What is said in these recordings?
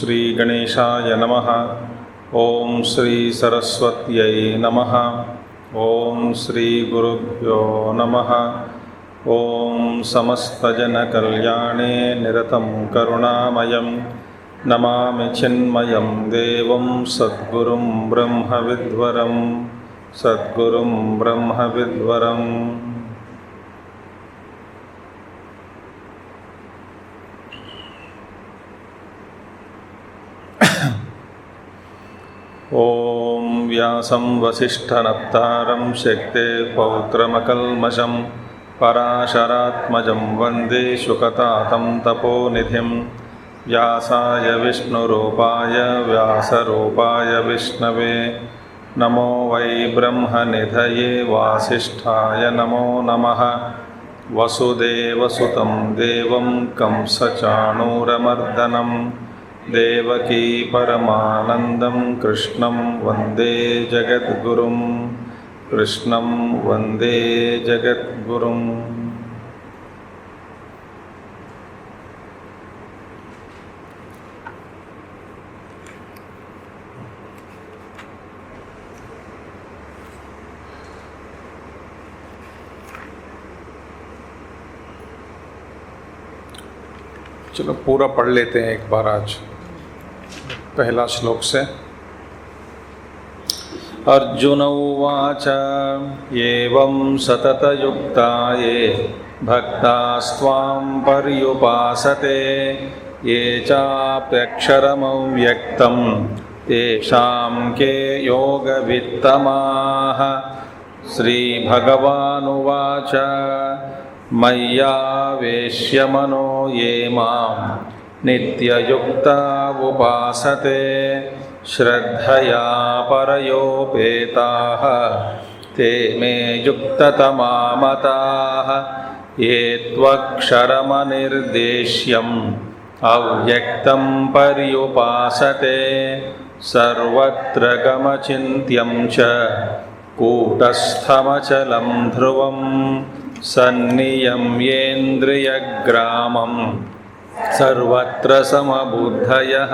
श्री गणेशाय नमः। ओम श्री सरस्वत्यै नमः। ओम श्री गुरुभ्यो नमः। ओम समस्तजनकल्याणे निरतं करुणामयं नमामि चिन्मयं देवं सद्गुरुं ब्रह्मविद्वरं सद्गुरुं ब्रह्मविद्वरम्। ओम व्यासं वसिष्ठनप्तारं शक्ते पौत्रमकल्मषं पराशरात्मजं वन्दे शुकतातं तपोनिधिं। व्यासाय विष्णुरूपाय व्यासरूपाय विष्णवे नमो वै ब्रह्मनिधये वासिष्ठाय नमो नमः। वसुदेवसुतं देवं कंसचाणूरमर्दनं देवकी परमानन्दं कृष्णं वन्दे जगद्गुरुं कृष्णं वन्दे जगद्गुरुम्। चलो पूरा पढ़ लेते हैं एक बार आज पहला श्लोक से। अर्जुन उवाच एवं सततयुक्ता ये भक्तास्त्वां पर्युपासते ये चाप्यक्षरमव्यक्तं तेषां के योगवित्तमाः। श्रीभगवानुवाच मय्यावेश्य मनो ये मां नित्ययुक्ता उपासते श्रद्धया परयोपेताः ते मे युक्ततमा मताः। ये त्वक्षरमनिर्देश्यम् अव्यक्तं पर्युपासते सर्वत्र गमचिन्त्यं च कूटस्थमचलं ध्रुवं सन्नियम्येन्द्रियग्रामं सर्वत्र समबुद्धयः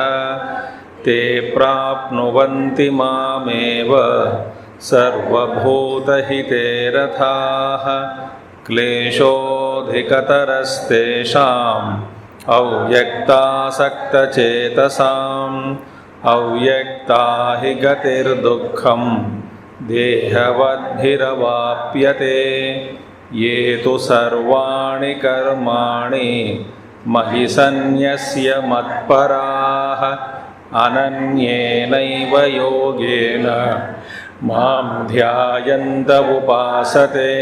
ते प्राप्नुवन्ति मामेव सर्वभूतहिते रताः। क्लेशोऽधिकतरस्तेषाम् अव्यक्तासक्तचेतसाम् अव्यक्ता हि गतिर्दुःखं देहवद्भिरवाप्यते। ये तु सर्वाणि कर्माणि मयि सन्न्यस्य मत्पराः अनन्येनैव योगेन मां ध्यायन्त उपासते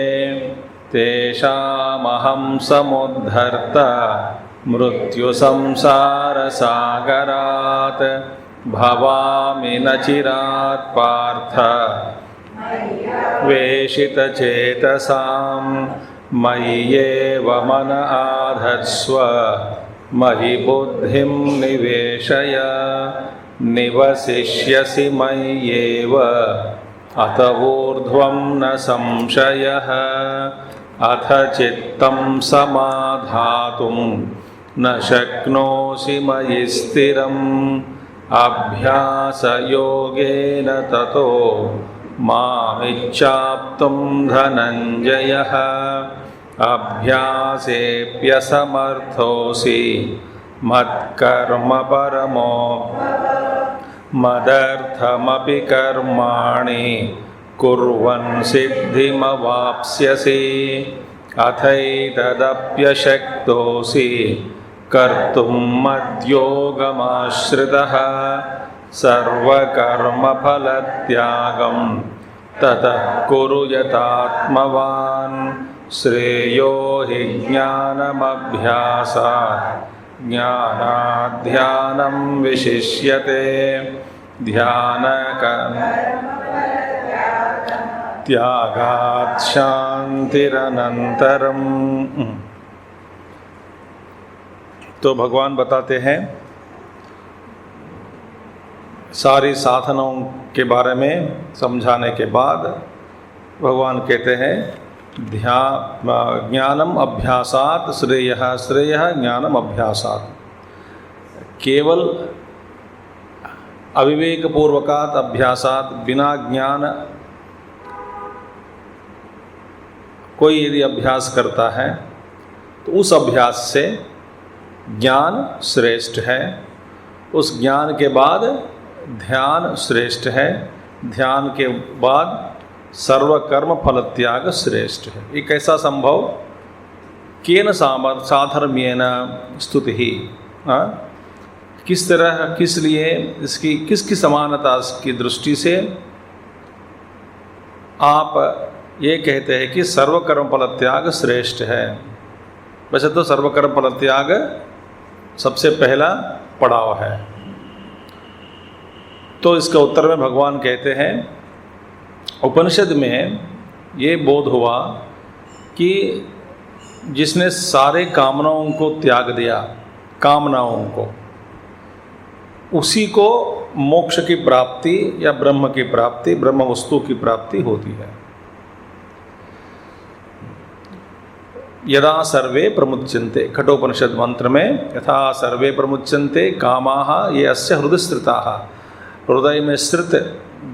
तेषामहं समुद्धर्ता मृत्युसंसारसागरात् भवामि न चिरात् पार्थ वेशितचेतसां मय्येव मन आधत्स्व मयि बुद्धिं निवेशय निवसिष्यसि मय्येव अत ऊर्ध्वं न संशयः। अथ चित्तं समाधातुं न शक्नोषि मयि स्थिरम् अभ्यासयोगेन ततो मामिच्छाप्तुं धनञ्जयः। अभ्यासेऽप्यसमर्थोऽसि मत्कर्म परमो मदर्थमपि कर्माणि कुर्वन् सिद्धिमवाप्स्यसि। अथैतदप्यशक्तोऽसि कर्तुं मद्योगमाश्रितः सर्वकर्मफलत्यागं ततः कुरु यतात्मवान्। श्रेयो हि ज्ञानमभ्यासात् ज्ञानाध्यानं विशिष्यते त्यागात् शान्तिरनन्तरम्। तो भगवान बताते हैं सारी साधनों के बारे में समझाने के बाद भगवान कहते हैं ज्ञानम अभ्यासात श्रेयः श्रेयः ज्ञानम अभ्यासात। केवल अविवेक पूर्वकात अभ्यासात, बिना ज्ञान कोई यदि अभ्यास करता है तो उस अभ्यास से ज्ञान श्रेष्ठ है, उस ज्ञान के बाद ध्यान श्रेष्ठ है, ध्यान के बाद सर्वकर्म फल त्याग श्रेष्ठ है। ये कैसा संभव? केन साधर्म्येन स्तुति ही, किस तरह, किस लिए, इसकी किसकी समानता की दृष्टि से आप ये कहते हैं कि सर्वकर्म फल त्याग श्रेष्ठ है। वैसे तो सर्वकर्म फल त्याग सबसे पहला पड़ाव है। तो इसका उत्तर में भगवान कहते हैं, उपनिषद में ये बोध हुआ कि जिसने सारे कामनाओं को त्याग दिया, कामनाओं को, उसी को मोक्ष की प्राप्ति या ब्रह्म की प्राप्ति, ब्रह्म वस्तु की प्राप्ति होती है। यदा सर्वे प्रमुच्यन्ते, कठोपनिषद मंत्र में, यथा सर्वे प्रमुच्यन्ते कामाः ये अस्य हृदय स्थिताः, हृदय में स्थित,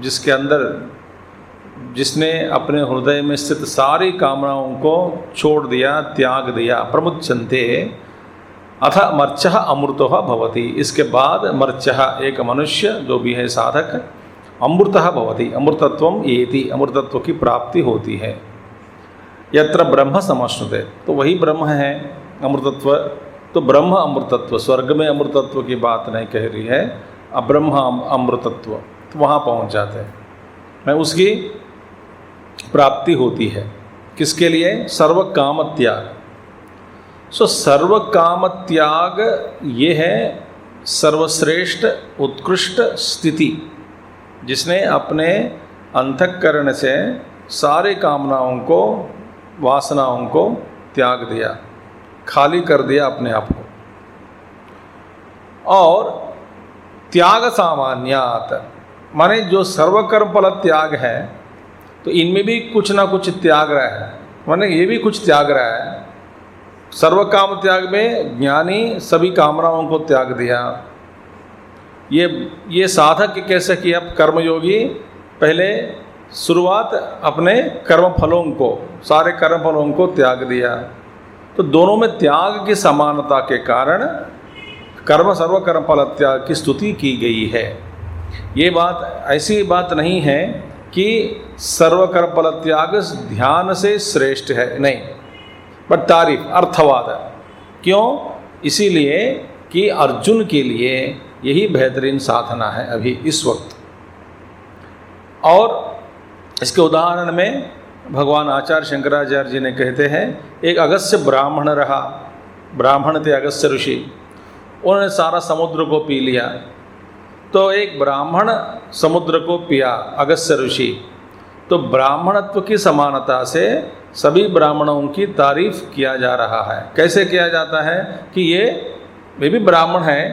जिसके अंदर, जिसने अपने हृदय में स्थित सारी कामनाओं को छोड़ दिया, त्याग दिया, प्रमुच्यन्ते, अथ मर्चः अमृतः भवति, इसके बाद मर्चः एक मनुष्य जो भी है साधक, अमृतः भवति, अमृतत्वम एति, अमृतत्व की प्राप्ति होती है। यत्र ब्रह्म समश्नुते, तो वही ब्रह्म है अमृतत्व। तो ब्रह्म अमृतत्व, स्वर्ग में अमृतत्व की बात नहीं कह रही है, अब ब्रह्म अमृतत्व, तो वहाँ पहुँच जाते हैं, मैं उसकी प्राप्ति होती है। किसके लिए? सर्व काम त्याग। सो सर्व काम त्याग ये है सर्वश्रेष्ठ उत्कृष्ट स्थिति, जिसने अपने अंतःकरण से सारे कामनाओं को, वासनाओं को त्याग दिया, खाली कर दिया अपने आप को। और त्याग सामान्यात, माने जो सर्वकर्म फल त्याग है, तो इनमें भी कुछ ना कुछ त्याग रहा है, माने ये भी कुछ त्याग रहा है। सर्व काम त्याग में ज्ञानी सभी कामनाओं को त्याग दिया। ये साधक कैसे किया? कर्मयोगी पहले शुरुआत अपने कर्म फलों को, सारे कर्म फलों को त्याग दिया। तो दोनों में त्याग की समानता के कारण कर्म सर्व कर्म फल त्याग की स्तुति की गई है। ये बात ऐसी बात नहीं है कि सर्व कर्म फल त्याग ध्यान से श्रेष्ठ है, नहीं, बट तारीफ अर्थवाद है। क्यों? इसीलिए कि अर्जुन के लिए यही बेहतरीन साधना है अभी इस वक्त। और इसके उदाहरण में भगवान आचार्य शंकराचार्य जी ने कहते हैं, एक अगस्त्य ब्राह्मण रहा, ब्राह्मण थे अगस्त्य ऋषि, उन्होंने सारा समुद्र को पी लिया। तो एक ब्राह्मण समुद्र को पिया, अगस्त्य ऋषि, तो ब्राह्मणत्व की समानता से सभी ब्राह्मणों की तारीफ किया जा रहा है। कैसे किया जाता है कि ये भी ब्राह्मण हैं,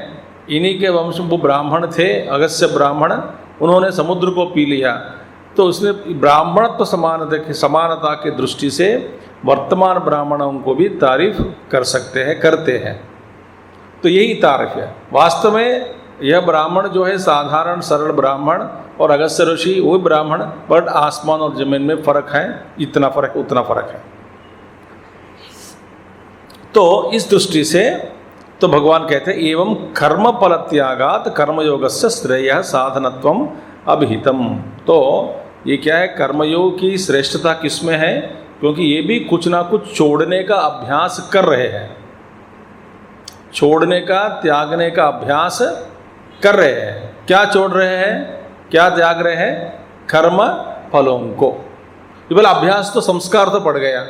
इन्हीं के वंश वो ब्राह्मण थे, अगस्त्य ब्राह्मण, उन्होंने समुद्र को पी लिया। तो उसने ब्राह्मणत्व समानता की दृष्टि से वर्तमान ब्राह्मणों को भी तारीफ कर सकते हैं, करते हैं। तो यही तारीफ है। वास्तव में यह ब्राह्मण जो है साधारण सरल ब्राह्मण, और अगस्त्य ऋषि वो ब्राह्मण, बट आसमान और जमीन में फर्क है, इतना फर्क उतना फर्क है। तो इस दृष्टि से तो भगवान कहते हैं, एवं कर्म फल त्यागात कर्मयोगस्य श्रेयः साधनत्वम अभिहितम। तो ये क्या है? कर्मयोग की श्रेष्ठता किसमें है? क्योंकि ये भी कुछ ना कुछ छोड़ने का अभ्यास कर रहे हैं, छोड़ने का, त्यागने का अभ्यास कर रहे हैं। क्या छोड़ रहे हैं, क्या त्याग रहे हैं? कर्म फलों को। केवल अभ्यास तो संस्कार तो पड़ गया।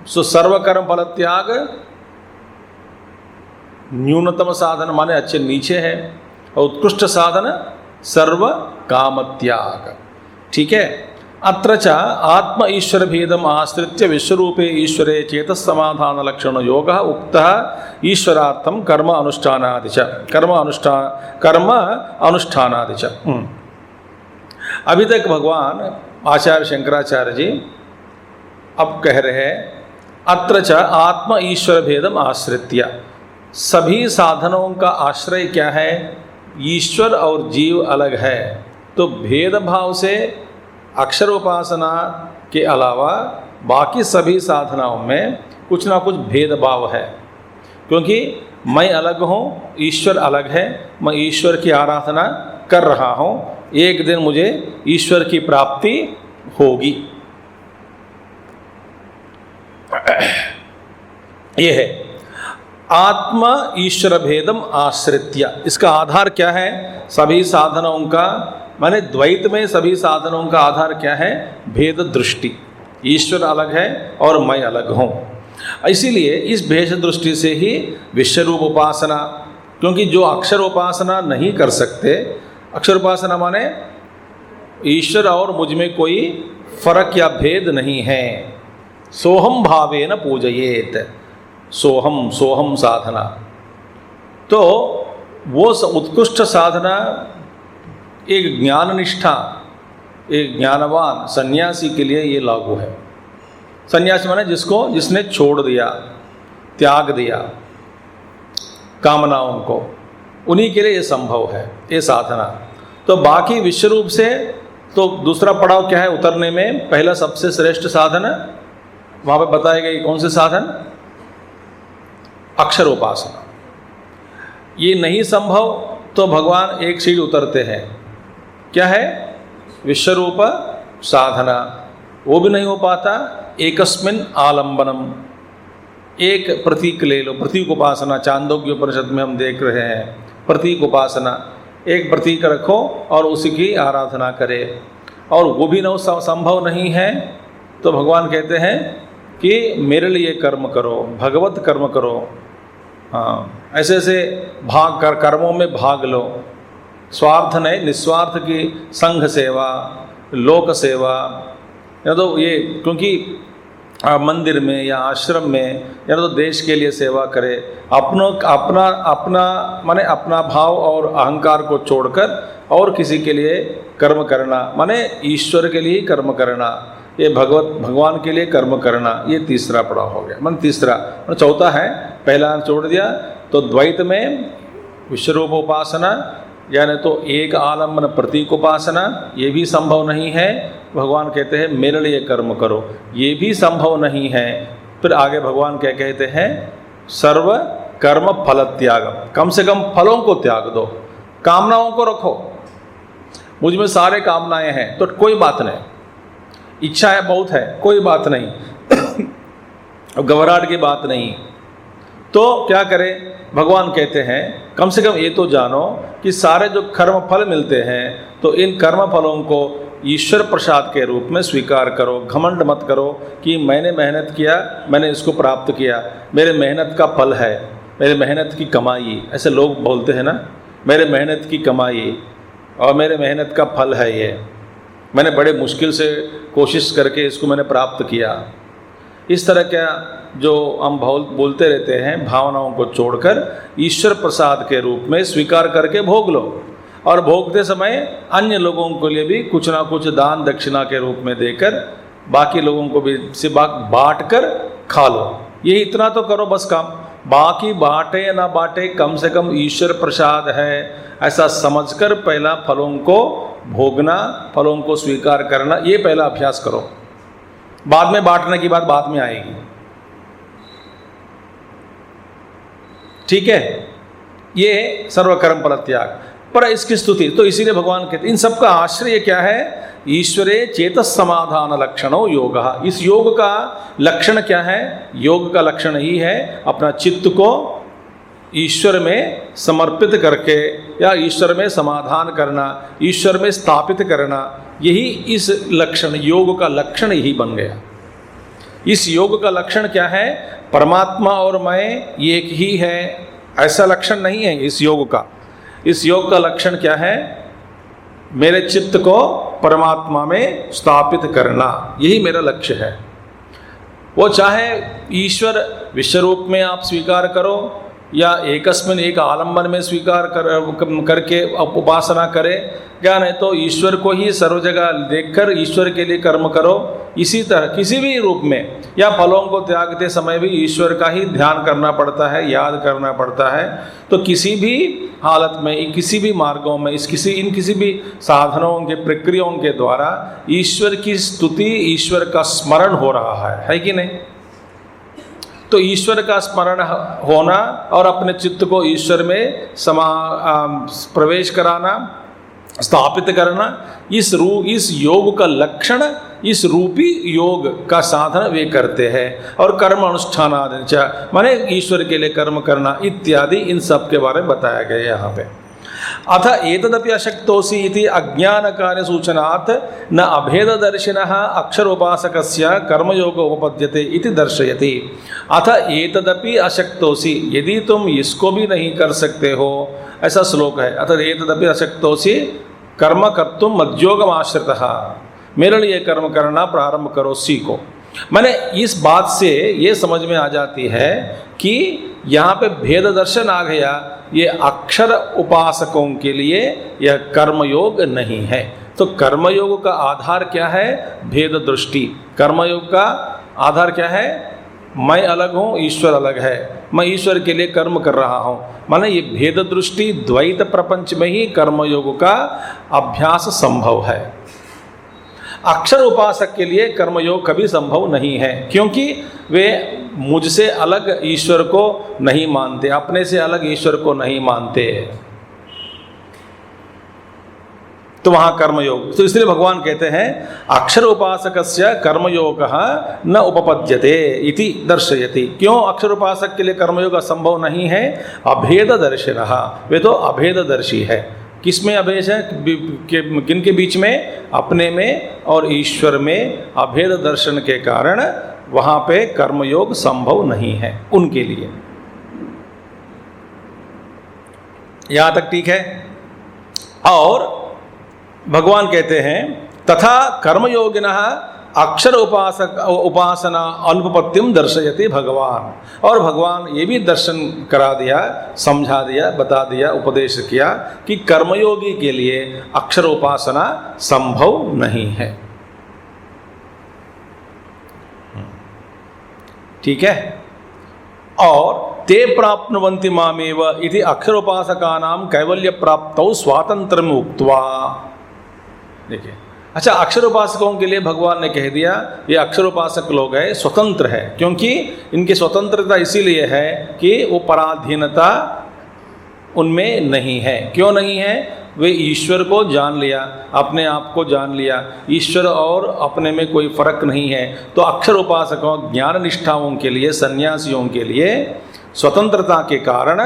सो सर्व कर्म फल त्याग न्यूनतम साधन माने अच्छे नीचे है, और उत्कृष्ट साधन सर्व काम त्याग। ठीक है। अत्र च आत्म ईश्वर भेदम आश्रित्य विश्वरूपे ईश्वरे चेतस समाधान लक्षण योग उक्तः ईश्वरार्थम कर्म अनुष्ठानादि च, कर्म अनुष्ठानादि च। अभी तक भगवान आचार्य शंकराचार्य जी अब कह रहे हैं, अत्र च आत्म ईश्वर भेदम आश्रित्य, सभी साधनों का आश्रय क्या है? ईश्वर और जीव अलग है, तो भेदभाव से अक्षर उपासना के अलावा बाकी सभी साधनाओं में कुछ ना कुछ भेदभाव है। क्योंकि मैं अलग हूँ, ईश्वर अलग है, मैं ईश्वर की आराधना कर रहा हूँ, एक दिन मुझे ईश्वर की प्राप्ति होगी। यह है आत्मा ईश्वर भेदम आश्रित्य। इसका आधार क्या है? सभी साधनों का, माने द्वैत में सभी साधनों का आधार क्या है? भेद दृष्टि। ईश्वर अलग है और मैं अलग हूँ। इसीलिए इस भेद दृष्टि से ही विश्वरूप उपासना, क्योंकि जो अक्षर उपासना नहीं कर सकते, अक्षर उपासना माने ईश्वर और मुझ में कोई फर्क या भेद नहीं है, सोहम भावेन पूजयेत, सोहम सोहम साधना, तो वो उत्कृष्ट साधना एक ज्ञान निष्ठा, एक ज्ञानवान सन्यासी के लिए ये लागू है। सन्यासी माने जिसने छोड़ दिया, त्याग दिया कामनाओं को, उन्हीं के लिए ये संभव है ये साधना। तो बाकी विश्वरूप से तो दूसरा पड़ाव क्या है उतरने में? पहला सबसे श्रेष्ठ साधन वहाँ पे बताए गए कौन से साधन? अक्षर उपासना। ये नहीं संभव तो भगवान एक सीढ़ी उतरते हैं, क्या है? विश्वरूप साधना। वो भी नहीं हो पाता, एकस्मिन आलंबनम, एक प्रतीक ले लो, प्रतीक उपासना। चांदोग्य उपनिषद में हम देख रहे हैं प्रतीक उपासना, एक प्रतीक रखो और उसी की आराधना करे, और वो भी न संभव नहीं है तो भगवान कहते हैं कि मेरे लिए कर्म करो, भगवत कर्म करो। हाँ, ऐसे ऐसे भाग कर कर्मों में भाग लो, स्वार्थ नहीं, निस्वार्थ की संघ सेवा, लोक सेवा, या तो ये क्योंकि मंदिर में या आश्रम में या तो देश के लिए सेवा करे, अपना माने अपना भाव और अहंकार को छोड़कर और किसी के लिए कर्म करना, माने ईश्वर के लिए ही कर्म करना, ये भगवान के लिए कर्म करना, ये तीसरा पड़ाव हो गया। मन तीसरा, चौथा है, पहला छोड़ दिया तो द्वैत में विश्वरूप उपासना, यानी तो एक आलम्बन प्रतीक उपासना, ये भी संभव नहीं है। भगवान कहते हैं मेरे लिए कर्म करो, ये भी संभव नहीं है। फिर आगे भगवान क्या कहते हैं? सर्व कर्म फल त्याग, कम से कम फलों को त्याग दो, कामनाओं को रखो। मुझ में सारे कामनाएं हैं तो कोई बात नहीं, इच्छाएं बहुत है, कोई बात नहीं घबराहट की बात नहीं। तो क्या करें? भगवान कहते हैं कम से कम ये तो जानो कि सारे जो कर्म फल मिलते हैं तो इन कर्म फलों को ईश्वर प्रसाद के रूप में स्वीकार करो। घमंड मत करो कि मैंने मेहनत किया, मैंने इसको प्राप्त किया, मेरे मेहनत का फल है, मेरे मेहनत की कमाई। ऐसे लोग बोलते हैं ना, मेरे मेहनत की कमाई और मेरे मेहनत का फल है ये, मैंने बड़े मुश्किल से कोशिश करके इसको मैंने प्राप्त किया। इस तरह क्या जो हम बोलते रहते हैं, भावनाओं को छोड़कर ईश्वर प्रसाद के रूप में स्वीकार करके भोग लो, और भोगते समय अन्य लोगों के लिए भी कुछ ना कुछ दान दक्षिणा के रूप में देकर बाकी लोगों को भी से बांट कर खा लो। ये इतना तो करो बस काम, बाकी बांटे या ना बांटे, कम से कम ईश्वर प्रसाद है ऐसा समझकर पहला फलों को भोगना, फलों को स्वीकार करना, ये पहला अभ्यास करो। बाद में बांटने की बात बाद में आएगी, ठीक है? ये सर्वकर्म फल त्याग। पर इसकी स्तुति तो इसीलिए भगवान कहते इन सब का आश्रय क्या है? ईश्वरे चेतस समाधान लक्षणो योग। इस योग का लक्षण क्या है? योग का लक्षण ही है अपना चित्त को ईश्वर में समर्पित करके या ईश्वर में समाधान करना, ईश्वर में स्थापित करना। यही इस लक्षण, योग का लक्षण यही बन गया। इस योग का लक्षण क्या है? परमात्मा और मैं एक ही है, ऐसा लक्षण नहीं है इस योग का। इस योग का लक्षण क्या है? मेरे चित्त को परमात्मा में स्थापित करना, यही मेरा लक्ष्य है। वो चाहे ईश्वर विश्वरूप में आप स्वीकार करो या एकस्मिन एक आलम्बन में स्वीकार करके उपासना करें, या नहीं तो ईश्वर को ही सर्व जगह देखकर ईश्वर के लिए कर्म करो, इसी तरह किसी भी रूप में या फलों को त्यागते समय भी ईश्वर का ही ध्यान करना पड़ता है, याद करना पड़ता है। तो किसी भी हालत में, किसी भी मार्गों में, इन किसी भी साधनों के प्रक्रियाओं के द्वारा ईश्वर की स्तुति, ईश्वर का स्मरण हो रहा है कि नहीं? तो ईश्वर का स्मरण होना और अपने चित्त को ईश्वर में प्रवेश कराना, स्थापित करना, इस योग का लक्षण, इस रूपी योग का साधन वे करते हैं। और कर्म अनुष्ठान आदि माने ईश्वर के लिए कर्म करना इत्यादि, इन सब के बारे में बताया गया यहाँ पे। अथ एतदपि अशक्तोऽसि इति अज्ञानकार्य सूचनात् न अभेददर्शिनः अक्षरोपासकस्य कर्मयोग उपपद्यते इति दर्शयति। अथ एतदपि अशक्तोऽसि, यदि तुम इसको भी नहीं कर सकते हो, ऐसा श्लोक है। अथ एतदपि अशक्तोऽसि कर्म कर्तुम मद्योगम आश्रितः, मेरे लिए कर्म करना प्रारंभ करो, सीखो। मैंने इस बात से ये समझ में आ जाती है कि यहाँ पे भेद दर्शन आ गया, ये अक्षर उपासकों के लिए यह कर्मयोग नहीं है। तो कर्मयोग का आधार क्या है? भेद दृष्टि। कर्मयोग का आधार क्या है? मैं अलग हूँ, ईश्वर अलग है, मैं ईश्वर के लिए कर्म कर रहा हूँ। माने ये भेद दृष्टि द्वैत प्रपंच में ही कर्मयोग का अभ्यास संभव है। अक्षर उपासक के लिए कर्मयोग कभी संभव नहीं है, क्योंकि वे मुझसे अलग ईश्वर को नहीं मानते, अपने से अलग ईश्वर को नहीं मानते। तो वहां कर्मयोग, तो इसलिए भगवान कहते हैं अक्षर उपासकस्य कर्मयोगः न उपपद्यते इति दर्शयति। क्यों अक्षर उपासक के लिए कर्मयोग असंभव नहीं है? अभेद दर्शिनः, वे तो अभेददर्शी है। किसमें अभेद है? किनके बीच में? अपने में और ईश्वर में अभेद दर्शन के कारण वहां पे कर्मयोग संभव नहीं है उनके लिए। यहां तक ठीक है। और भगवान कहते हैं तथा कर्मयोगिनः अक्षर उपासना अनुपपत्तिम दर्शयति भगवान। और भगवान ये भी दर्शन करा दिया, समझा दिया, बता दिया, उपदेश किया कि कर्मयोगी के लिए अक्षर उपासना संभव नहीं है। ठीक है। और ते प्राप्नुवन्ति मामेव इति अक्षरोपासकानां कैवल्य प्राप्तौ स्वातंत्रम उक्त्वा। देखिए, अच्छा, अक्षरोपासकों के लिए भगवान ने कह दिया ये अक्षरोपासक लोग हैं, स्वतंत्र है। क्योंकि इनकी स्वतंत्रता इसीलिए है कि वो पराधीनता उनमें नहीं है। क्यों नहीं है? वे ईश्वर को जान लिया, अपने आप को जान लिया, ईश्वर और अपने में कोई फर्क नहीं है। तो अक्षर उपासकों, ज्ञान निष्ठाओं के लिए, सन्यासियों के लिए स्वतंत्रता के कारण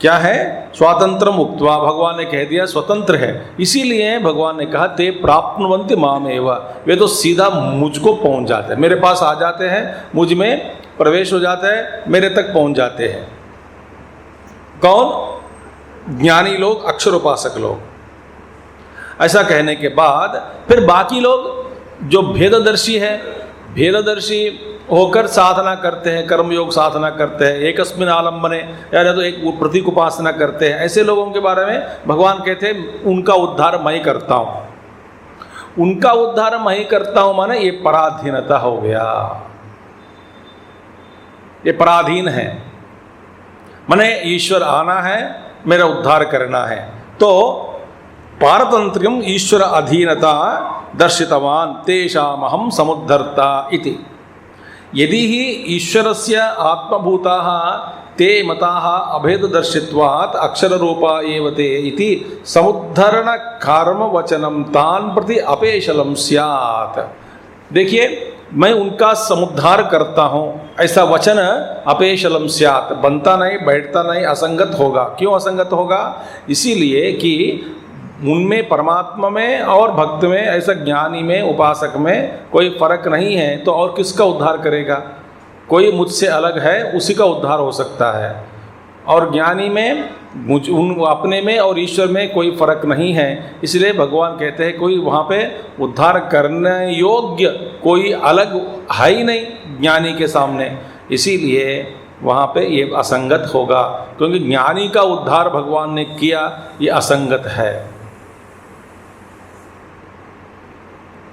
क्या है? स्वातंत्र मुक्त्वा, भगवान ने कह दिया स्वतंत्र है। इसीलिए भगवान ने कहा ते प्राप्नुवन्ति मामेव, वे तो सीधा मुझको पहुंच जाते हैं, मेरे पास आ जाते हैं, मुझ में प्रवेश हो जाता है, मेरे तक पहुंच जाते हैं। कौन? ज्ञानी लोग, अक्षरोपासक लोग। ऐसा कहने के बाद फिर बाकी लोग जो भेददर्शी है, भेददर्शी होकर साधना करते हैं, कर्मयोग साधना करते हैं, एकस्मिन आलम्बने, या तो एक प्रतीक उपासना करते हैं, ऐसे लोगों के बारे में भगवान कहते हैं उनका उद्धार मैं ही करता हूं। उनका उद्धार मैं ही करता हूं माने ये पराधीनता हो गया, ये पराधीन है। माने ईश्वर आना है, मेरा उद्धार करना है। तो पारतंत्र्यम ईश्वर अधीनता दर्शितवान तेषामहं समुद्धर्ता इति। यदि ही ईश्वरस्य आत्मभूताः ते मताः अभेददर्शित्वात् अक्षररूपा एव ते इति समुद्धरण कर्म वचनम तान् प्रति अपेशलम स्यात्। देखिए, मैं उनका समुद्धार करता हूँ, ऐसा वचन अपेशलम स्यात्, बनता नहीं, बैठता नहीं, असंगत होगा। क्यों असंगत होगा? इसीलिए कि उनमें, परमात्मा में और भक्त में, ऐसा ज्ञानी में, उपासक में कोई फर्क नहीं है। तो और किसका उद्धार करेगा? कोई मुझसे अलग है, उसी का उद्धार हो सकता है। और ज्ञानी में, अपने में और ईश्वर में कोई फर्क नहीं है। इसलिए भगवान कहते हैं कोई वहाँ पे उद्धार करने योग्य कोई अलग है ही नहीं ज्ञानी के सामने। इसीलिए वहाँ पे ये असंगत होगा, क्योंकि ज्ञानी का उद्धार भगवान ने किया, ये असंगत है।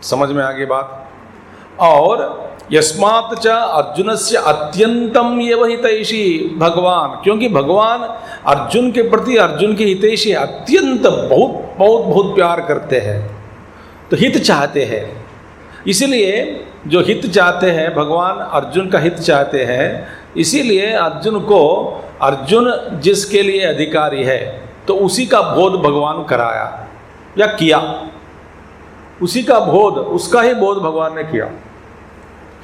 समझ में आ गई बात? और यस्मात् च अर्जुनस्य अत्यंतम एव हितैषी भगवान, क्योंकि भगवान अर्जुन के प्रति, अर्जुन के हितैषी अत्यंत बहुत बहुत बहुत प्यार करते हैं, तो हित चाहते हैं। इसीलिए जो हित चाहते हैं, भगवान अर्जुन का हित चाहते हैं, इसीलिए अर्जुन को, अर्जुन जिसके लिए अधिकारी है तो उसी का बोध भगवान कराया या किया, उसी का बोध, उसका ही बोध भगवान ने किया।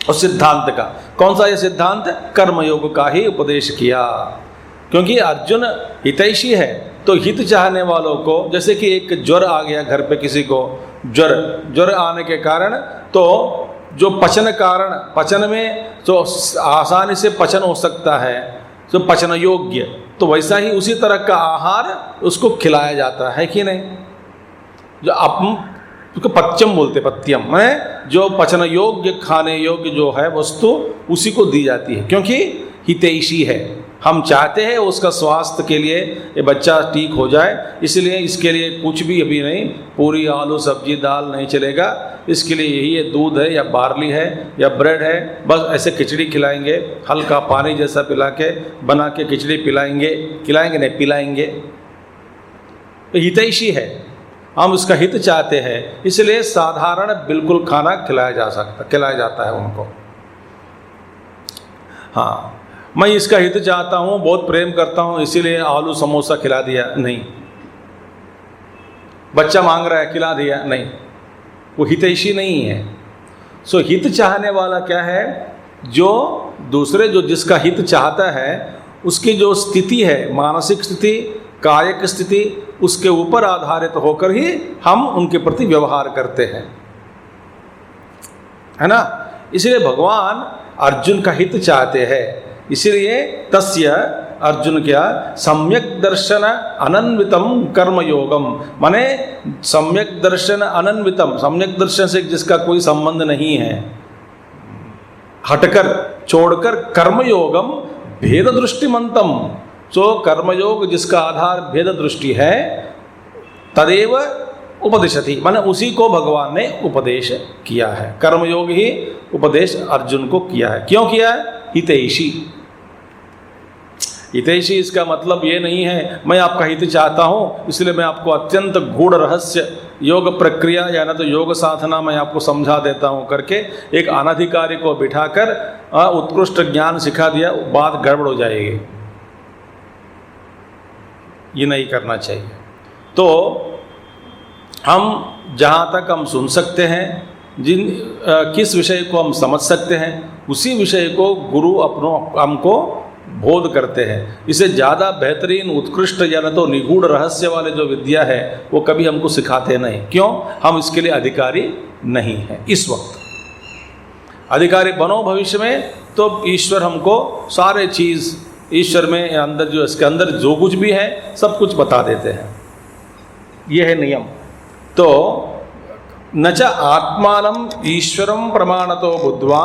और सिद्धांत का कौन सा ये सिद्धांत? कर्मयोग का ही उपदेश किया, क्योंकि अर्जुन हितैषी है तो हित चाहने वालों को, जैसे कि एक ज्वर आ गया घर पे किसी को, ज्वर आने के कारण तो जो पचन कारण, पचन में तो आसानी से पचन हो सकता है, जो पचन योग्य, तो वैसा ही उसी तरह का आहार उसको खिलाया जाता है कि नहीं, जो उसको पत्यम बोलते, पत्यम है जो पचन योग्य, खाने योग्य जो है वस्तु उसी को दी जाती है, क्योंकि हितैषी है। हम चाहते हैं उसका स्वास्थ्य के लिए ये बच्चा ठीक हो जाए, इसलिए इसके लिए कुछ भी अभी नहीं, पूरी आलू सब्जी दाल नहीं चलेगा, इसके लिए यही है, दूध है या बार्ली है या ब्रेड है, बस ऐसे खिचड़ी खिलाएंगे, हल्का पानी जैसा पिला के बना के खिचड़ी पिलाएंगे, खिलाएंगे नहीं पिलाएंगे, तो हितैषी है, हम उसका हित चाहते हैं, इसलिए साधारण बिल्कुल खाना खिलाया जाता है उनको। हाँ, मैं इसका हित चाहता हूँ, बहुत प्रेम करता हूँ, इसीलिए आलू समोसा खिला दिया, नहीं। बच्चा मांग रहा है, खिला दिया, नहीं, वो हितैषी नहीं है। सो हित चाहने वाला क्या है? जो दूसरे, जो जिसका हित चाहता है उसकी जो स्थिति है, मानसिक स्थिति, कायिक स्थिति, उसके ऊपर आधारित होकर ही हम उनके प्रति व्यवहार करते हैं, है ना। इसलिए भगवान अर्जुन का हित चाहते हैं, इसलिए तस्य अर्जुन क्या सम्यक दर्शन अनन्वितम कर्मयोगम, माने सम्यक दर्शन अनन्वितम, सम्यक दर्शन से जिसका कोई संबंध नहीं है, हटकर छोड़कर कर्मयोगम भेद दृष्टिमंतम, जो कर्मयोग जिसका आधार भेद दृष्टि है, तदेव उपदिशति, माने उसी को भगवान ने उपदेश किया है। कर्मयोग ही उपदेश अर्जुन को किया है। क्यों किया है? हितैषी। हितैषी इसका मतलब ये नहीं है मैं आपका हित चाहता हूँ इसलिए मैं आपको अत्यंत गूढ़ रहस्य योग प्रक्रिया या ना तो योग साधना मैं आपको समझा देता हूँ करके एक अनधिकारी को बिठाकर उत्कृष्ट ज्ञान सिखा दिया, बात गड़बड़ हो जाएगी। ये नहीं करना चाहिए। तो हम जहाँ तक हम सुन सकते हैं, किस विषय को हम समझ सकते हैं, उसी विषय को गुरु हमको बोध करते हैं। इसे ज़्यादा बेहतरीन उत्कृष्ट या न तो निगूढ़ रहस्य वाले जो विद्या है वो कभी हमको सिखाते नहीं। क्यों? हम इसके लिए अधिकारी नहीं हैं। इस वक्त अधिकारी बनो भविष्य में तो ईश्वर हमको सारे चीज़, ईश्वर में अंदर जो इसके अंदर जो कुछ भी है सब कुछ बता देते हैं। यह है नियम। तो न च आत्मानं ईश्वरं प्रमाणतो बुद्ध्वा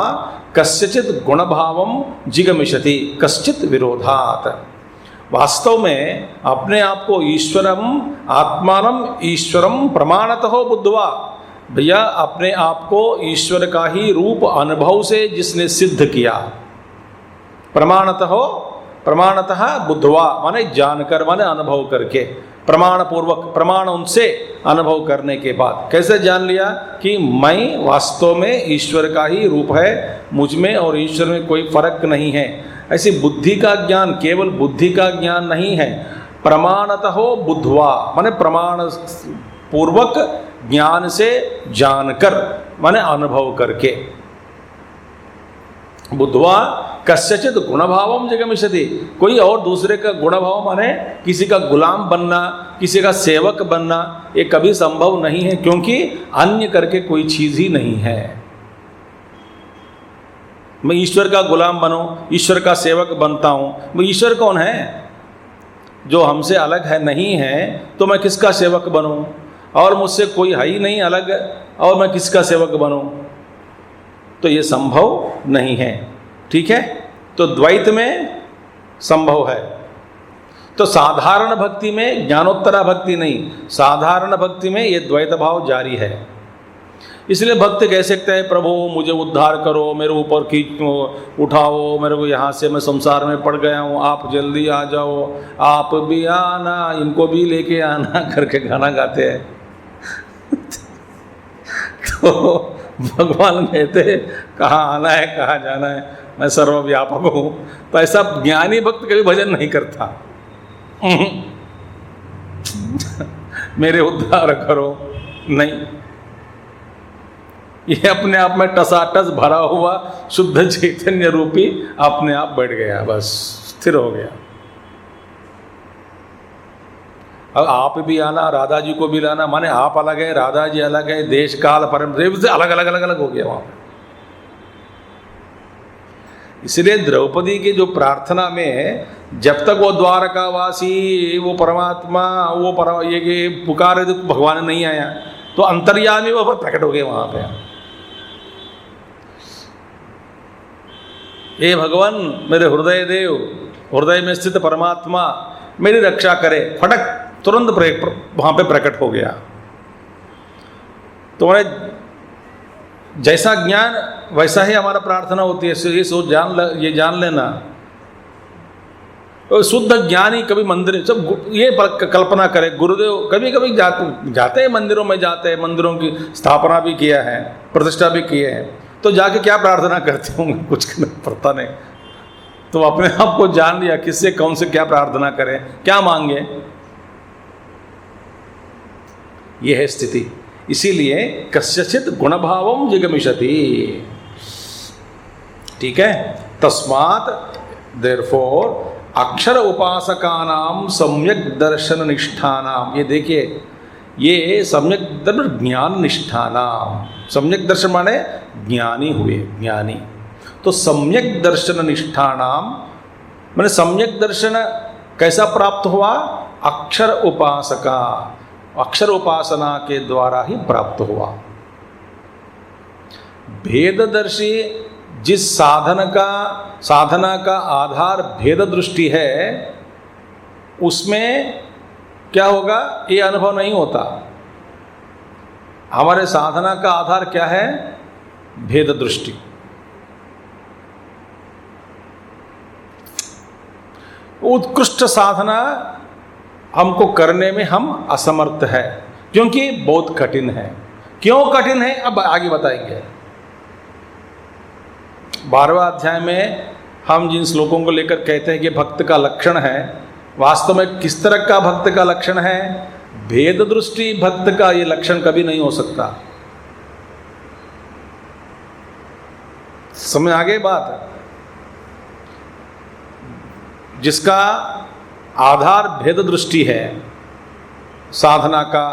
कस्यचित् गुणभावं जिगमिषति कश्चित् विरोधात्। वास्तव में अपने आप को ईश्वरम आत्मानं ईश्वरं प्रमाणतः बुद्ध्वा, भैया अपने आप को ईश्वर का ही रूप अनुभव से जिसने सिद्ध किया, प्रमाणतः बुद्ध्वा माने जानकर, माने अनुभव करके, प्रमाण पूर्वक, प्रमाण उनसे अनुभव करने के बाद कैसे जान लिया कि मैं वास्तव में ईश्वर का ही रूप है, मुझ में और ईश्वर में कोई फर्क नहीं है। ऐसी बुद्धि का ज्ञान केवल बुद्धि का ज्ञान नहीं है, प्रमाणतः बुद्ध्वा माने प्रमाण पूर्वक ज्ञान से जानकर माने अनुभव करके, बुद्ध्वा कस्यचित गुणभावम जगमिषति, कोई और दूसरे का गुणभाव माने किसी का गुलाम बनना, किसी का सेवक बनना, ये कभी संभव नहीं है, क्योंकि अन्य करके कोई चीज ही नहीं है। मैं ईश्वर का गुलाम बनूं, ईश्वर का सेवक बनता हूं, वो ईश्वर कौन है? जो हमसे अलग है, नहीं है, तो मैं किसका सेवक बनूं? और मुझसे कोई है ही नहीं अलग, और मैं किसका सेवक बनूं? तो ये संभव नहीं है। ठीक है, तो द्वैत में संभव है। तो साधारण भक्ति में, ज्ञानोत्तरा भक्ति नहीं, साधारण भक्ति में ये द्वैत भाव जारी है। इसलिए भक्त कह सकते हैं प्रभु मुझे उद्धार करो, मेरे ऊपर उठाओ, मेरे को यहाँ से मैं संसार में पड़ गया हूँ, आप जल्दी आ जाओ, आप भी आना, इनको भी लेके आना करके गाना गाते हैं। तो भगवान कहते कहाँ आना है कहाँ जाना है, मैं सर्वव्यापक हूँ। तो ऐसा ज्ञानी भक्त कभी भजन नहीं करता। मेरे उद्धार करो, नहीं, ये अपने आप में टसाटस भरा हुआ शुद्ध चैतन्य रूपी अपने आप बैठ गया, बस स्थिर हो गया। अब आप भी आना, राधा जी को भी लाना, माने आप अलग है, राधा जी अलग है, देश काल परम से अलग अलग अलग अलग हो गया वहां। इसलिए द्रौपदी की जो प्रार्थना में जब तक वो द्वारकावासी, वो परमात्मा, वो ये पुकारे तो भगवान नहीं आया, तो अंतर्यामी वो प्रकट हो गए वहां पे। हे भगवान मेरे हृदय देव, हृदय में स्थित परमात्मा मेरी रक्षा करे, फटक तुरंत वहां पे प्रकट हो गया। तो जैसा ज्ञान वैसा ही हमारा प्रार्थना होती है। ये जान लेना, तो शुद्ध ज्ञानी कभी मंदिर सब ये कल्पना करे, गुरुदेव कभी कभी जाते हैं मंदिरों में, जाते हैं मंदिरों की स्थापना भी किया है, प्रतिष्ठा भी किए हैं, तो जाके क्या प्रार्थना करते होंगे कुछ पता नहीं। तो अपने आप को जान लिया किससे कौन से क्या प्रार्थना करें, क्या मांगे, ये है स्थिति। इसीलिए कस्यचित गुणभावम जिगमिषति, ठीक है। तस्मात् देयरफॉर अक्षर उपासकानाम सम्यक दर्शन निष्ठानाम, ये देखिए ये सम्यक दर्शन ज्ञान निष्ठानाम, सम्यक दर्शन माने ज्ञानी हुए, ज्ञानी। तो सम्यक दर्शन निष्ठानाम माने सम्यक दर्शन कैसा प्राप्त हुआ, अक्षर उपासका, अक्षर उपासना के द्वारा ही प्राप्त हुआ। भेददर्शी जिस साधना का आधार भेद दृष्टि है, उसमें क्या होगा, ये अनुभव नहीं होता। हमारे साधना का आधार क्या है, भेद दृष्टि। उत्कृष्ट साधना हमको करने में हम असमर्थ है, क्योंकि बहुत कठिन है। क्यों कठिन है अब आगे बताएंगे। 12वां अध्याय में हम जिन श्लोकों को लेकर कहते हैं कि भक्त का लक्षण है, वास्तव में किस तरह का भक्त का लक्षण है, भेद दृष्टि भक्त का ये लक्षण कभी नहीं हो सकता। समझ आ गई बात। जिसका आधार भेद दृष्टि है, साधना का,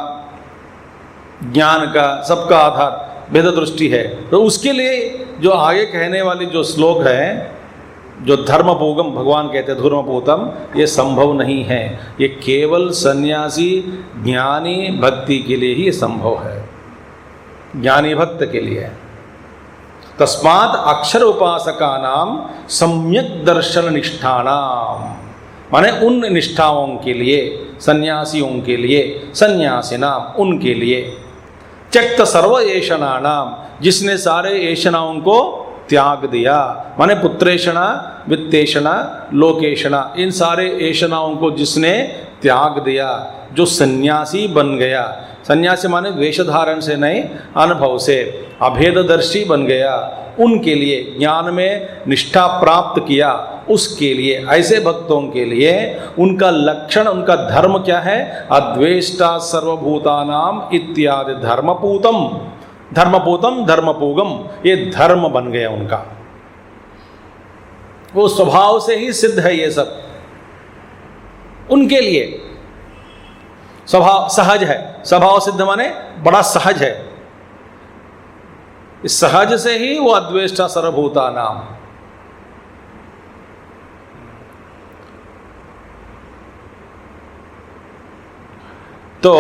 ज्ञान का, सबका आधार भेद दृष्टि है, तो उसके लिए जो आगे कहने वाली जो श्लोक है, जो धर्मपूगम भगवान कहते हैं, धर्मपूतम, ये संभव नहीं है। ये केवल सन्यासी ज्ञानी भक्ति के लिए ही संभव है, ज्ञानी भक्त के लिए। तस्मात् अक्षर उपासका नाम सम्यक दर्शन निष्ठानाम, माने उन निष्ठाओं के लिए, सन्यासियों के लिए, सन्यासी नाम उनके लिए, त्यक्त सर्व ऐषणा नाम, जिसने सारे ऐषणाओं को त्याग दिया, माने पुत्रेषणा, वित्तेषणा, लोकेषणा, इन सारे ऐषणाओं को जिसने त्याग दिया, जो सन्यासी बन गया। सन्यासी माने वेश धारण से नहीं, अनुभव से अभेददर्शी बन गया, उनके लिए, ज्ञान में निष्ठा प्राप्त किया, उसके लिए, ऐसे भक्तों के लिए उनका लक्षण, उनका धर्म क्या है, अद्वेष्टा सर्वभूतानाम इत्यादि धर्मपूतम, धर्मपूतम धर्मपूगम, ये धर्म बन गया उनका। वो स्वभाव से ही सिद्ध है, ये सब उनके लिए स्वभाव सहज है। स्वभाव सिद्ध माने बड़ा सहज है, इस सहज से ही वो अद्वेष्टा सर्वभूता नाम। तो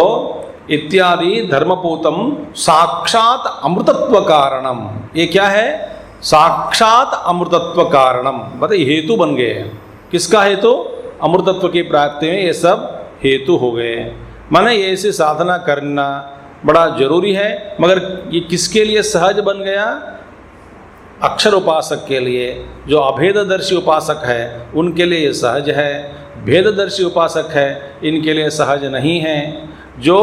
इत्यादि धर्मपूतम साक्षात अमृतत्व कारणम, ये क्या है, साक्षात अमृतत्व कारणम, मतलब हेतु बन गए। किसका हेतु, अमृतत्व की प्राप्ति में ये सब हेतु हो गए। माने ये ऐसी साधना करना, बड़ा जरूरी है। मगर ये किसके लिए सहज बन गया? अक्षर उपासक के लिए। जो अभेददर्शी उपासक है उनके लिए ये सहज है, भेददर्शी उपासक है इनके लिए सहज नहीं है। जो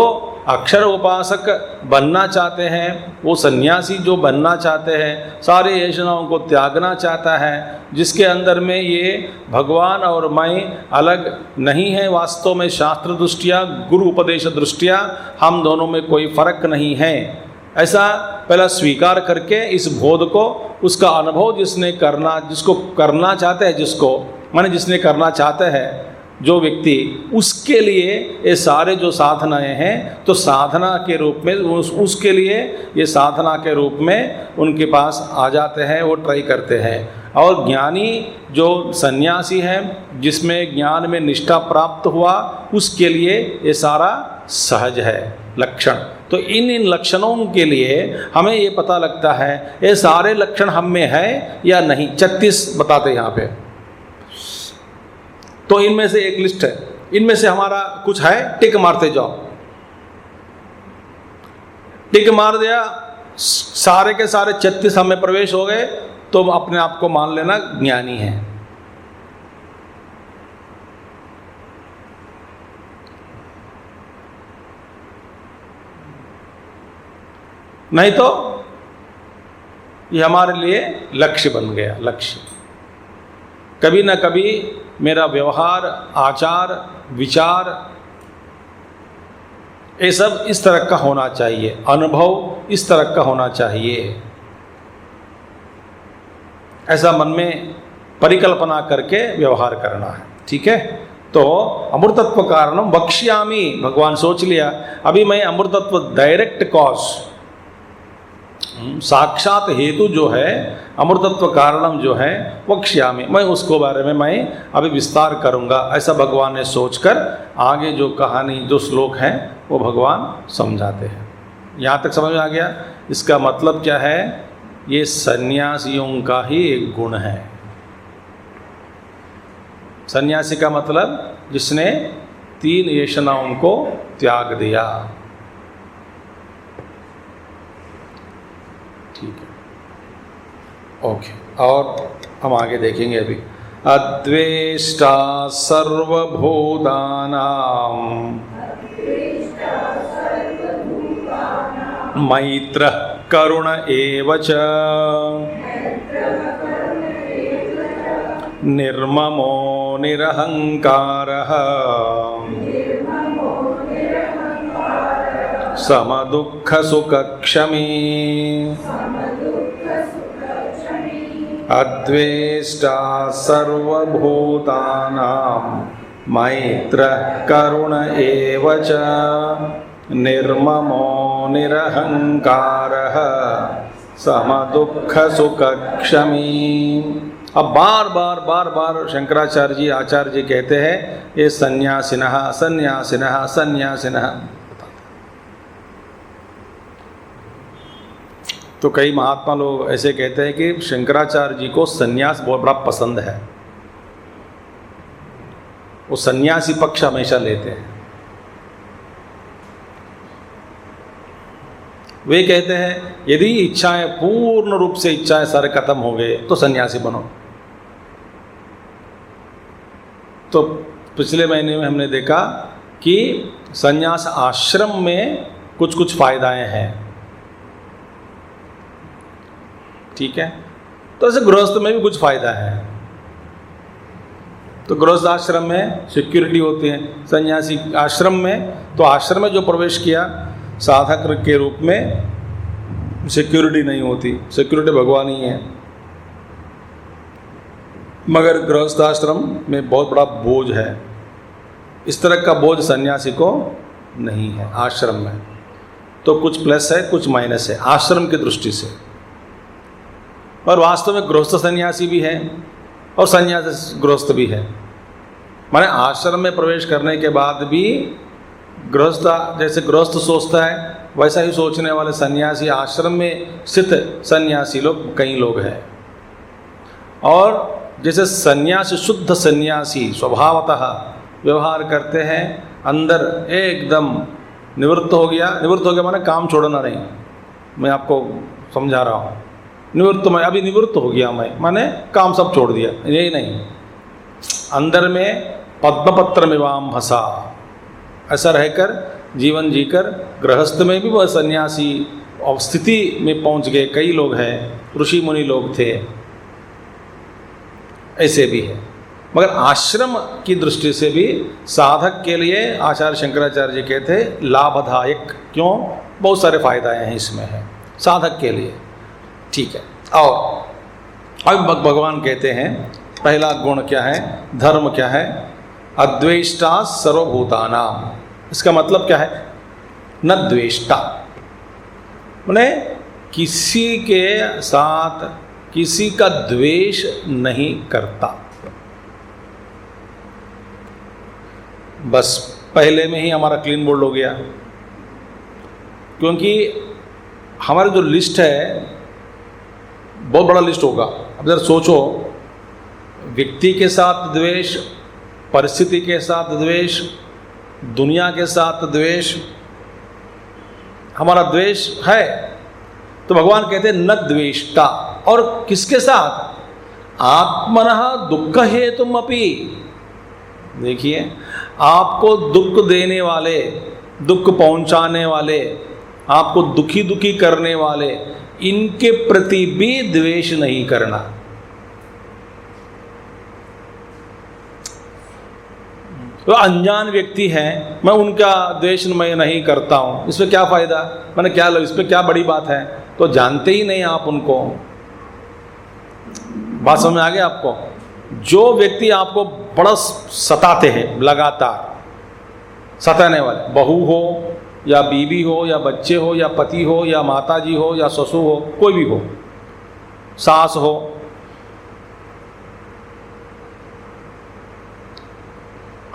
अक्षर उपासक बनना चाहते हैं, वो सन्यासी जो बनना चाहते हैं, सारे योजनाओं को त्यागना चाहता है, जिसके अंदर में ये भगवान और मैं अलग नहीं है, वास्तव में शास्त्र दृष्टिया गुरु उपदेश दृष्टिया हम दोनों में कोई फर्क नहीं है, ऐसा पहला स्वीकार करके इस बोध को, उसका अनुभव जिसको करना चाहते हैं, जिसने करना चाहते हैं जो व्यक्ति, उसके लिए ये सारे जो साधनाएं हैं, तो साधना के रूप में उसके लिए ये साधना के रूप में उनके पास आ जाते हैं, वो ट्राई करते हैं। और ज्ञानी जो सन्यासी है, जिसमें ज्ञान में निष्ठा प्राप्त हुआ, उसके लिए ये सारा सहज है लक्षण। तो इन लक्षणों के लिए हमें ये पता लगता है ये सारे लक्षण हम में है या नहीं। 36 बताते यहाँ पे, तो इनमें से एक लिस्ट है, इनमें से हमारा कुछ है, टिक मारते जाओ। टिक मार दिया, सारे के सारे 36 हमें प्रवेश हो गए, तो अपने आप को मान लेना ज्ञानी है। नहीं तो ये हमारे लिए लक्ष्य बन गया। लक्ष्य कभी ना कभी मेरा व्यवहार, आचार, विचार, ये सब इस तरह का होना चाहिए, अनुभव इस तरह का होना चाहिए, ऐसा मन में परिकल्पना करके व्यवहार करना है। ठीक है, तो अमृतत्व कारणम वक्ष्यामि, भगवान सोच लिया अभी मैं अमृतत्व डायरेक्ट कॉज, साक्षात हेतु जो है, अमृतत्व कारणम जो है, वक्ष्यामि, मैं उसको बारे में मैं अभी विस्तार करूंगा, ऐसा भगवान ने सोचकर आगे जो कहानी, जो श्लोक हैं वो भगवान समझाते हैं। यहाँ तक समझ में आ गया? इसका मतलब क्या है? ये सन्यासियों का ही एक गुण है। सन्यासी का मतलब जिसने 3 येषणाओं को त्याग दिया। ठीक है, ओके। और हम आगे देखेंगे अभी। अद्वेष्टा सर्वभूतानां मैत्रः करुण एव च निर्ममो निरहंकारः समदुःखसुखक्षमी अद्वेष्टा सर्वभूतानां मैत्रः करुण एव च निर्ममो निरहंकारः समदुःखसुखक्षमी। अब बार बार शंकराचार्य जी, आचार्य जी कहते हैं ये सन्यासिनः सन्यासिनः सन्यासिनः। तो कई महात्मा लोग ऐसे कहते हैं कि शंकराचार्य जी को सन्यास बहुत बड़ा पसंद है, वो सन्यासी पक्ष हमेशा लेते हैं। वे कहते हैं यदि इच्छाएं, पूर्ण रूप से इच्छाएं सारे खत्म हो गए तो सन्यासी बनो। तो पिछले महीने में हमने देखा कि सन्यास आश्रम में कुछ कुछ फायदाएं हैं। ठीक है, तो ऐसे गृहस्थ में भी कुछ फायदा है। तो गृहस्थ आश्रम में सिक्योरिटी होती है, सन्यासी आश्रम में, तो आश्रम में जो प्रवेश किया साधक के रूप में सिक्योरिटी नहीं होती, सिक्योरिटी भगवान ही है। मगर गृहस्थ आश्रम में बहुत बड़ा बोझ है, इस तरह का बोझ सन्यासी को नहीं है आश्रम में। तो कुछ प्लस है, कुछ माइनस है आश्रम की दृष्टि से। और वास्तव में गृहस्थ सन्यासी भी है और सन्यासी गृहस्थ भी है। माने आश्रम में प्रवेश करने के बाद भी गृहस्थ, जैसे गृहस्थ सोचता है वैसा ही सोचने वाले सन्यासी, आश्रम में स्थित सन्यासी लोग कई लोग हैं। और जैसे सन्यासी, शुद्ध सन्यासी स्वभावतः व्यवहार करते हैं, अंदर एकदम निवृत्त हो गया माने काम छोड़ना नहीं, मैं आपको समझा रहा हूँ। निवृत्त मैं अभी निवृत्त हो गया, मैं माने काम सब छोड़ दिया, यही नहीं। अंदर में पद्मपत्र मिवाम भसा, ऐसा रहकर जीवन जीकर गृहस्थ में भी वह सन्यासी स्थिति में पहुंच गए। कई लोग हैं, ऋषि मुनि लोग थे, ऐसे भी है। मगर आश्रम की दृष्टि से भी साधक के लिए आचार्य शंकराचार्य जी कहते हैं लाभदायक। क्यों? बहुत सारे फायदे हैं इसमें है साधक के लिए। ठीक है, और अब भगवान कहते हैं पहला गुण क्या है, धर्म क्या है? अद्वेष्टा सर्वभूतानाम। इसका मतलब क्या है? न द्वेष्टा, माने किसी के साथ किसी का द्वेष नहीं करता। बस पहले में ही हमारा क्लीन बोल्ड हो गया, क्योंकि हमारी जो लिस्ट है बहुत बड़ा लिस्ट होगा। अब जरा सोचो, व्यक्ति के साथ द्वेष, परिस्थिति के साथ द्वेष, दुनिया के साथ द्वेष, हमारा द्वेष है। तो भगवान कहते हैं न द्वेष्टा। और किसके साथ? आत्मनः दुख हेतुम अपि। देखिए, आपको दुख देने वाले, दुख पहुंचाने वाले, आपको दुखी दुखी करने वाले, इनके प्रति भी द्वेष नहीं करना। तो अनजान व्यक्ति हैं, मैं उनका द्वेष मैं नहीं करता हूं, इसमें क्या फायदा? मैंने क्या लो, इसमें क्या बड़ी बात है? तो जानते ही नहीं आप उनको। बात समझ में आ गया आपको? जो व्यक्ति आपको बड़ा सताते हैं, लगातार सताने वाले, बहू हो या बीवी हो या बच्चे हो या पति हो या माताजी हो या ससुर हो, कोई भी हो, सास हो,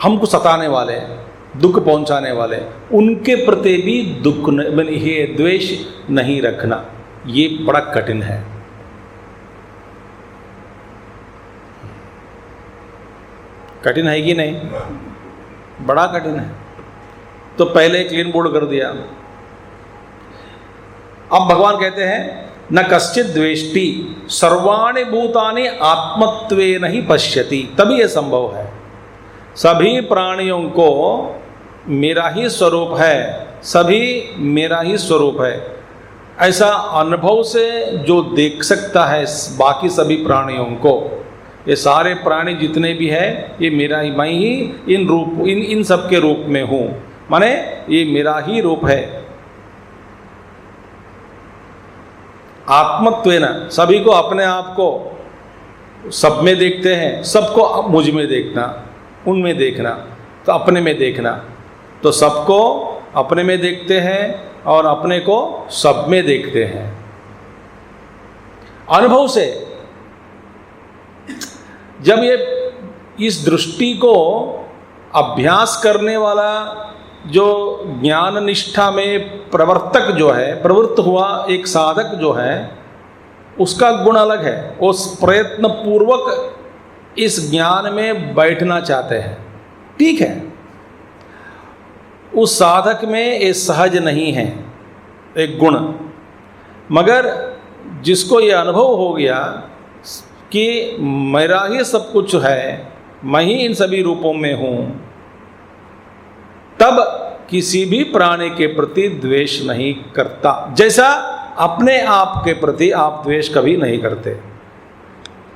हमको सताने वाले, दुख पहुंचाने वाले, उनके प्रति भी दुख ये द्वेष नहीं रखना, ये बड़ा कठिन है। कठिन है कि नहीं? बड़ा कठिन है। तो पहले क्लीन बोर्ड कर दिया। अब भगवान कहते हैं न कश्चित द्वेष्टि सर्वाणि भूतानि आत्मत्वेन ही पश्यति। तभी यह संभव है। सभी प्राणियों को मेरा ही स्वरूप है, सभी मेरा ही स्वरूप है, ऐसा अनुभव से जो देख सकता है बाकी सभी प्राणियों को, ये सारे प्राणी जितने भी हैं ये मेरा ही, मैं ही इन रूप इन सब के रूप में हूँ, माने ये मेरा ही रूप है। आत्मत्वेन, सभी को अपने आप को सब में देखते हैं, सबको मुझ में देखना, उनमें देखना, तो अपने में देखना। तो सबको अपने में देखते हैं और अपने को सब में देखते हैं अनुभव से। जब ये इस दृष्टि को अभ्यास करने वाला जो ज्ञान निष्ठा में प्रवर्तक जो है, प्रवृत्त हुआ एक साधक जो है, उसका गुण अलग है। उस प्रयत्न पूर्वक इस ज्ञान में बैठना चाहते हैं, ठीक है। उस साधक में ये सहज नहीं है एक गुण, मगर जिसको ये अनुभव हो गया कि मेरा ही सब कुछ है, मैं ही इन सभी रूपों में हूँ, तब किसी भी प्राणी के प्रति द्वेष नहीं करता। जैसा अपने आप के प्रति आप द्वेष कभी नहीं करते।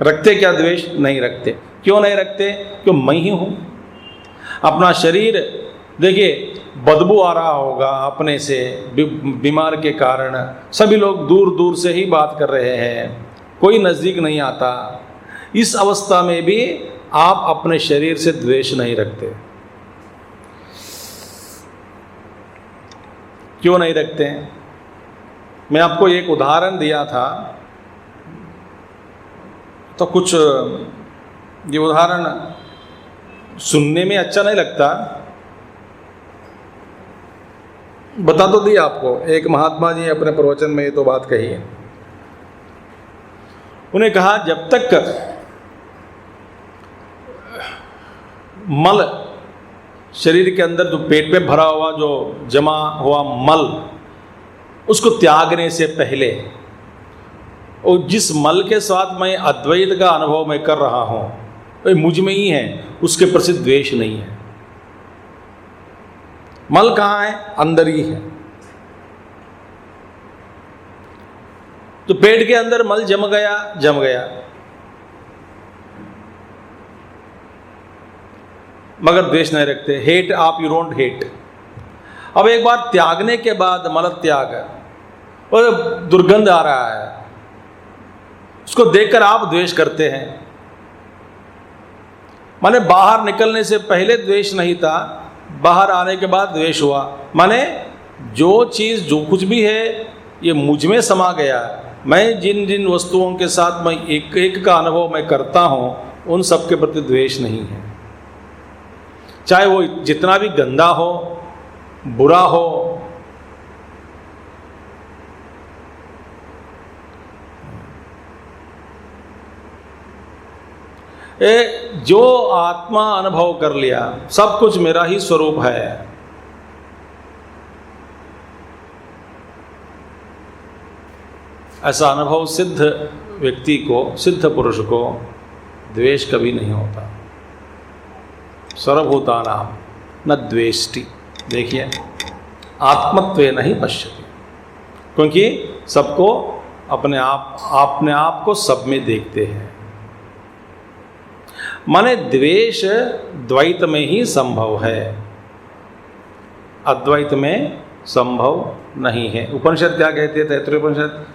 रखते क्या द्वेष? नहीं रखते। क्यों नहीं रखते? क्यों मैं ही हूँ। अपना शरीर देखिए, बदबू आ रहा होगा अपने से, बीमार के कारण सभी लोग दूर दूर से ही बात कर रहे हैं, कोई नज़दीक नहीं आता। इस अवस्था में भी आप अपने शरीर से द्वेष नहीं रखते। क्यों नहीं रखते हैं? मैं आपको एक उदाहरण दिया था, तो कुछ ये उदाहरण सुनने में अच्छा नहीं लगता, बता तो दिया आपको। एक महात्मा जी अपने प्रवचन में ये तो बात कही है। उन्हें कहा जब तक मल शरीर के अंदर जो पेट पे भरा हुआ जो जमा हुआ मल, उसको त्यागने से पहले और जिस मल के साथ मैं अद्वैत का अनुभव मैं कर रहा हूँ वो मुझ में ही है, उसके प्रति द्वेष नहीं है। मल कहाँ है? अंदर ही है। तो पेट के अंदर मल जम गया, मगर द्वेष नहीं रखते। हेट आप, यू डोंट हेट। अब एक बार त्यागने के बाद मल त्याग और दुर्गंध आ रहा है, उसको देखकर आप द्वेष करते हैं। माने बाहर निकलने से पहले द्वेष नहीं था, बाहर आने के बाद द्वेष हुआ। माने जो चीज़ जो कुछ भी है ये मुझ में समा गया। मैं जिन जिन वस्तुओं के साथ मैं एक एक का अनुभव मैं करता हूँ उन सब के प्रति द्वेष नहीं है, चाहे वो जितना भी गंदा हो, बुरा हो। जो आत्मा अनुभव कर लिया सब कुछ मेरा ही स्वरूप है, ऐसा अनुभव सिद्ध व्यक्ति को, सिद्ध पुरुष को द्वेष कभी नहीं होता। सर्वभूतानां न द्वेष्टि। देखिए, आत्मत्वे नहीं पश्यति, क्योंकि सबको अपने आप को सब में देखते हैं। माने द्वेष द्वैत में ही संभव है, अद्वैत में संभव नहीं है। उपनिषद क्या कहते हैं? तैत्तिरीय उपनिषद,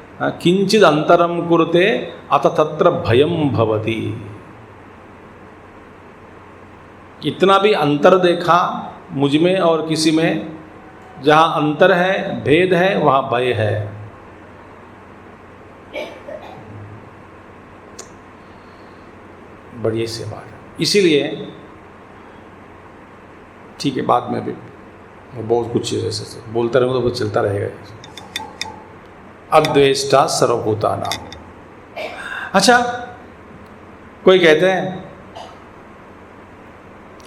किंचिद अंतरम कुरुते अत तत्र भयम भवति। इतना भी अंतर देखा मुझ में और किसी में, जहाँ अंतर है, भेद है, वहाँ भय है। बढ़िया से बात है। इसीलिए ठीक है, बाद में भी बहुत कुछ चीज़ ऐसे बोलते रहेंगे तो कुछ चलता रहेगा। अद्वेष्टा सर्वभूतानां। अच्छा, कोई कहते हैं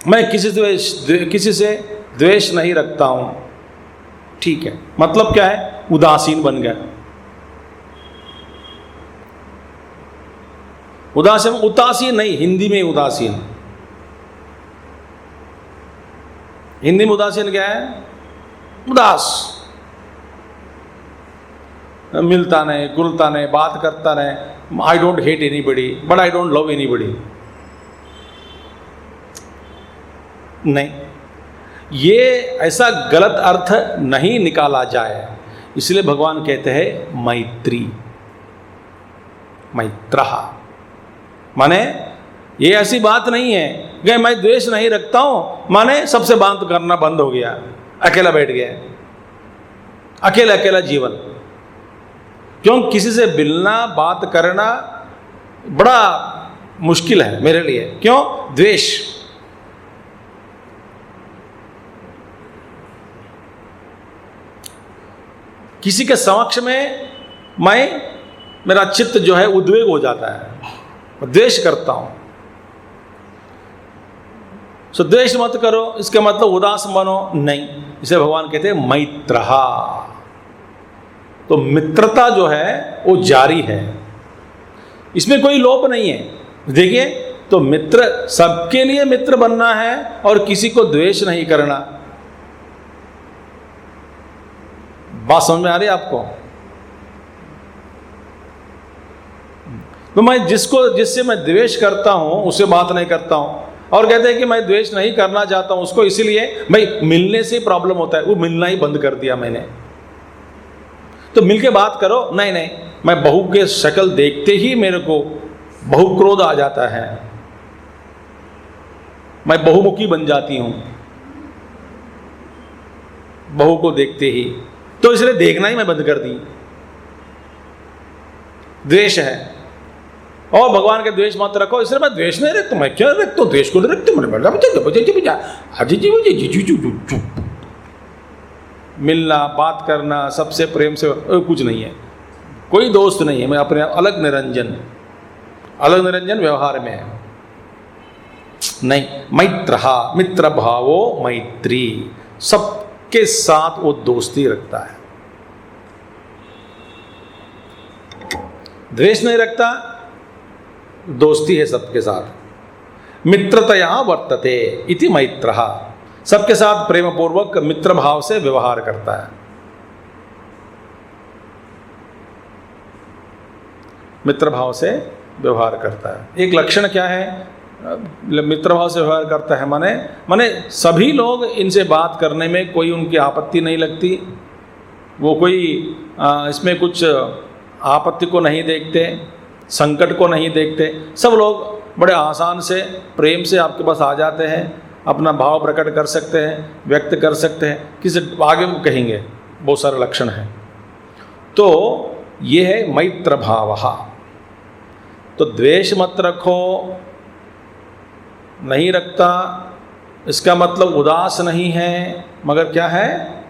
मैं किसी से द्वेष नहीं रखता हूं, ठीक है, मतलब क्या है? उदासीन बन गया। उदासीन नहीं, हिंदी में उदासीन। हिंदी में उदासीन क्या है? उदास, मिलता नहीं, घुलता नहीं, बात करता नहीं। I don't hate anybody but I don't love anybody. नहीं, ये ऐसा गलत अर्थ नहीं निकाला जाए, इसलिए भगवान कहते हैं मैत्री, मैत्रः। माने ये ऐसी बात नहीं है कि मैं द्वेष नहीं रखता हूं माने सबसे बात करना बंद हो गया, अकेला बैठ गया, अकेला जीवन। क्यों? किसी से मिलना, बात करना बड़ा मुश्किल है मेरे लिए। क्यों? द्वेष। किसी के समक्ष में मेरा चित्त जो है उद्वेग हो जाता है, द्वेष करता हूं। सो द्वेष मत करो, इसका मतलब उदास बनो नहीं। इसे भगवान कहते हैं मैत्रः। तो मित्रता जो है वो जारी है, इसमें कोई लोप नहीं है। देखिए, तो मित्र, सबके लिए मित्र बनना है और किसी को द्वेष नहीं करना। बात समझ में आ रही है आपको? तो मैं जिससे मैं द्वेष करता हूं उससे बात नहीं करता हूं, और कहते हैं कि मैं द्वेष नहीं करना चाहता हूं उसको, इसलिए भाई मिलने से प्रॉब्लम होता है, वो मिलना ही बंद कर दिया मैंने। तो मिलके बात करो। नहीं, मैं बहू के शक्ल देखते ही मेरे को बहु क्रोध आ जाता है, मैं बहुमुखी बन जाती हूं बहू को देखते ही, तो इसलिए देखना ही मैं बंद कर दी। द्वेष है, और भगवान के द्वेष मत रखो, इसलिए मैं द्वेष नहीं रखता। मैं क्या रखता हूँ? द्वेष को नहीं रखते। मिलना, बात करना, सबसे प्रेम से कुछ नहीं है, कोई दोस्त नहीं है। मैं अपने अलग निरंजन व्यवहार में है। नहीं, मैत्रहा, मित्र भावो मैत्री, सबके साथ वो दोस्ती रखता है, द्वेष नहीं रखता, दोस्ती है सबके साथ। मित्रतया वर्तते इति मैत्रः, सबके साथ प्रेम पूर्वक मित्र भाव से व्यवहार करता है। मित्र भाव से व्यवहार करता है। एक लक्षण क्या है? मित्र भाव से व्यवहार करता है माने सभी लोग इनसे बात करने में कोई उनकी आपत्ति नहीं लगती, वो कोई इसमें कुछ आपत्ति को नहीं देखते, संकट को नहीं देखते, सब लोग बड़े आसान से प्रेम से आपके पास आ जाते हैं, अपना भाव प्रकट कर सकते हैं, व्यक्त कर सकते हैं, किसी आगे वो कहेंगे, बहुत सारे लक्षण हैं। तो ये है मैत्र भाव। तो द्वेष मत रखो, नहीं रखता इसका मतलब उदास नहीं है, मगर क्या है,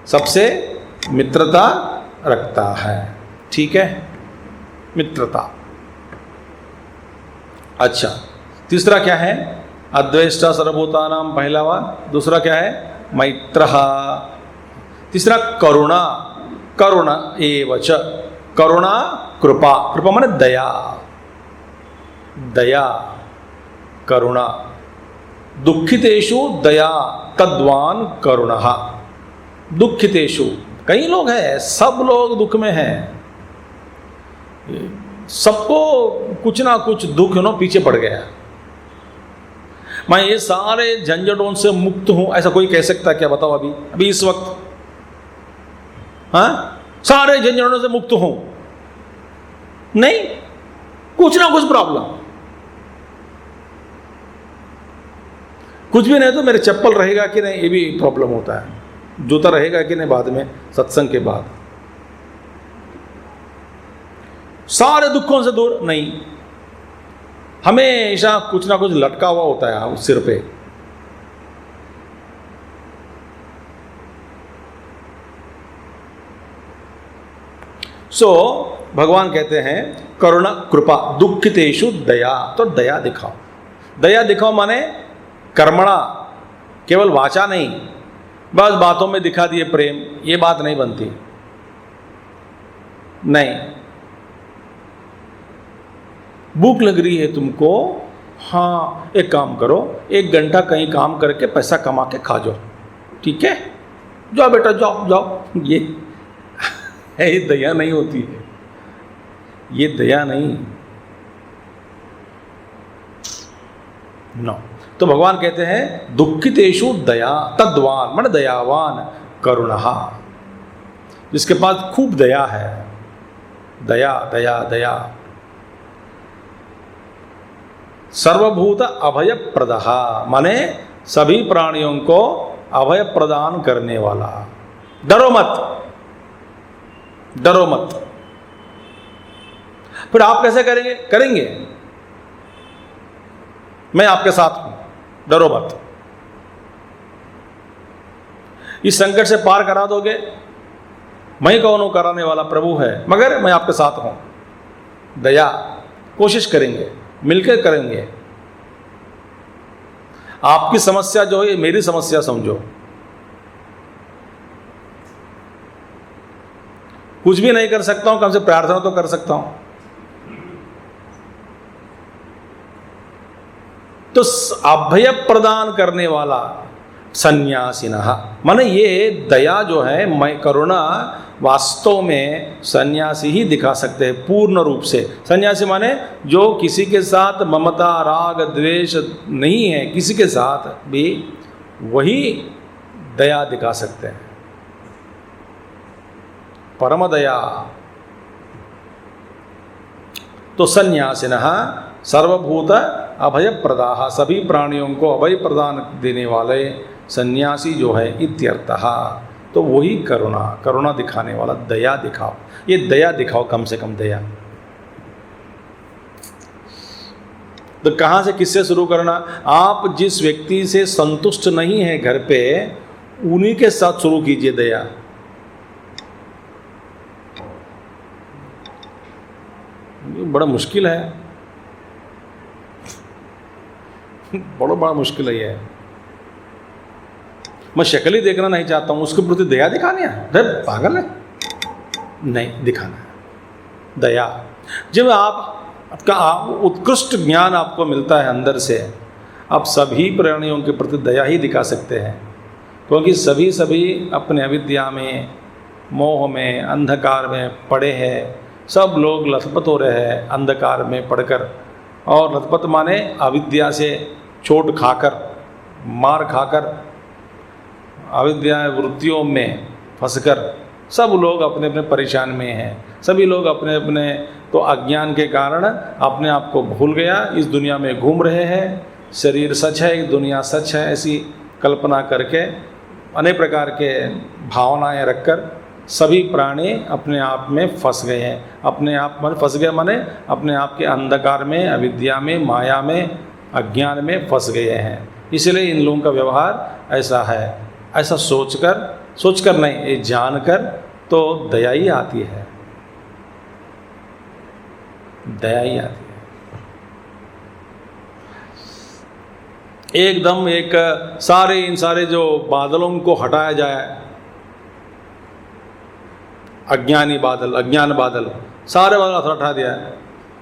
सबसे मित्रता रखता है। ठीक है, मित्रता। अच्छा, तीसरा क्या है? अद्वेष्टा सर्वभूतानां, पहला वा। दूसरा क्या है? मैत्रः। तीसरा करुणा, करुणा एवच, करुणा कृपा, कृपा माने दया, दया करुणा। दुखितेषु दया तद्वान करुणः। दुखितेषु, कई लोग हैं, सब लोग दुख में हैं, सबको कुछ ना कुछ दुख पीछे पड़ गया। मैं ये सारे झंझटों से मुक्त हूं, ऐसा कोई कह सकता है क्या? बताओ अभी इस वक्त, हाँ, सारे झंझटों से मुक्त हूं? नहीं, कुछ ना कुछ प्रॉब्लम, कुछ भी नहीं तो मेरे चप्पल रहेगा कि नहीं, ये भी प्रॉब्लम होता है, जूता रहेगा कि नहीं बाद में, सत्संग के बाद। सारे दुखों से दूर नहीं, हमेशा कुछ ना कुछ लटका हुआ होता है उस सिर पे। भगवान कहते हैं करुणा कृपा दुखितेषु दया, तो दया दिखाओ। दया दिखाओ माने कर्मणा, केवल वाचा नहीं, बस बातों में दिखा दिए प्रेम, ये बात नहीं बनती। नहीं, भूख लग रही है तुमको, हाँ एक काम करो, 1 घंटा कहीं काम करके पैसा कमा के खा जाओ, ठीक है, जाओ बेटा जाओ जाओ। ये दया नहीं होती है, ये दया नहीं। नो, तो भगवान कहते हैं दुखितेषु दया तद्वान, मन दयावान करुणः, जिसके पास खूब दया है, दया दया दया। सर्वभूत अभय प्रदः, माने सभी प्राणियों को अभय प्रदान करने वाला। डरो मत, डरो मत। फिर आप कैसे करेंगे? करेंगे, मैं आपके साथ हूं, डरो मत। इस संकट से पार करा दोगे, मैं कौन हूं? कराने वाला प्रभु है, मगर मैं आपके साथ हूं। दया, कोशिश करेंगे, मिलकर करेंगे। आपकी समस्या जो है मेरी समस्या समझो। कुछ भी नहीं कर सकता हूं, कम से प्रार्थना तो कर सकता हूं। तो अभय प्रदान करने वाला सन्यासिनः, माने ये दया जो है, मैं करुणा वास्तव में सन्यासी ही दिखा सकते हैं पूर्ण रूप से। सन्यासी माने जो किसी के साथ ममता राग द्वेष नहीं है, किसी के साथ भी, वही दया दिखा सकते हैं, परम दया। तो सन्यासिनः सर्वभूत अभय प्रदाः, सभी प्राणियों को अभय प्रदान देने वाले सन्यासी जो है इत्यर्थः। तो वही करुणा, करुणा दिखाने वाला, दया दिखाओ। ये दया दिखाओ, कम से कम दया। तो कहाँ से, किससे शुरू करना? आप जिस व्यक्ति से संतुष्ट नहीं है घर पे, उन्हीं के साथ शुरू कीजिए दया। ये बड़ा मुश्किल है। बड़ा मुश्किल है ये। मैं शक्ल ही देखना नहीं चाहता हूँ, उसके प्रति दया दिखानी है? अरे पागल है, नहीं दिखाना है दया। जब आपका उत्कृष्ट ज्ञान आपको मिलता है अंदर से, आप सभी प्राणियों के प्रति दया ही दिखा सकते हैं, क्योंकि सभी अपने अविद्या में, मोह में, अंधकार में पड़े हैं। सब लोग लथपथ हो रहे हैं अंधकार में पड़कर, और लथपथ माने अविद्या से चोट खाकर, मार खाकर, अविद्या वृत्तियों में फंसकर सब लोग अपने अपने परेशान में हैं। सभी लोग अपने अपने तो अज्ञान के कारण अपने आप को भूल गया, इस दुनिया में घूम रहे हैं। शरीर सच है, दुनिया सच है, ऐसी कल्पना करके अनेक प्रकार के भावनाएं रखकर सभी प्राणी अपने आप में फंस गए हैं। अपने आप में फंस गए माने अपने आप के अंधकार में, अविद्या में, माया में, अज्ञान में फंस गए हैं। इसलिए इन लोगों का व्यवहार ऐसा है। ऐसा सोचकर नहीं, ये जानकर तो दया ही आती है, दया ही आती है। एकदम एक इन सारे जो बादलों को हटाया जाए, अज्ञान बादल, सारे बादल हटा दिया।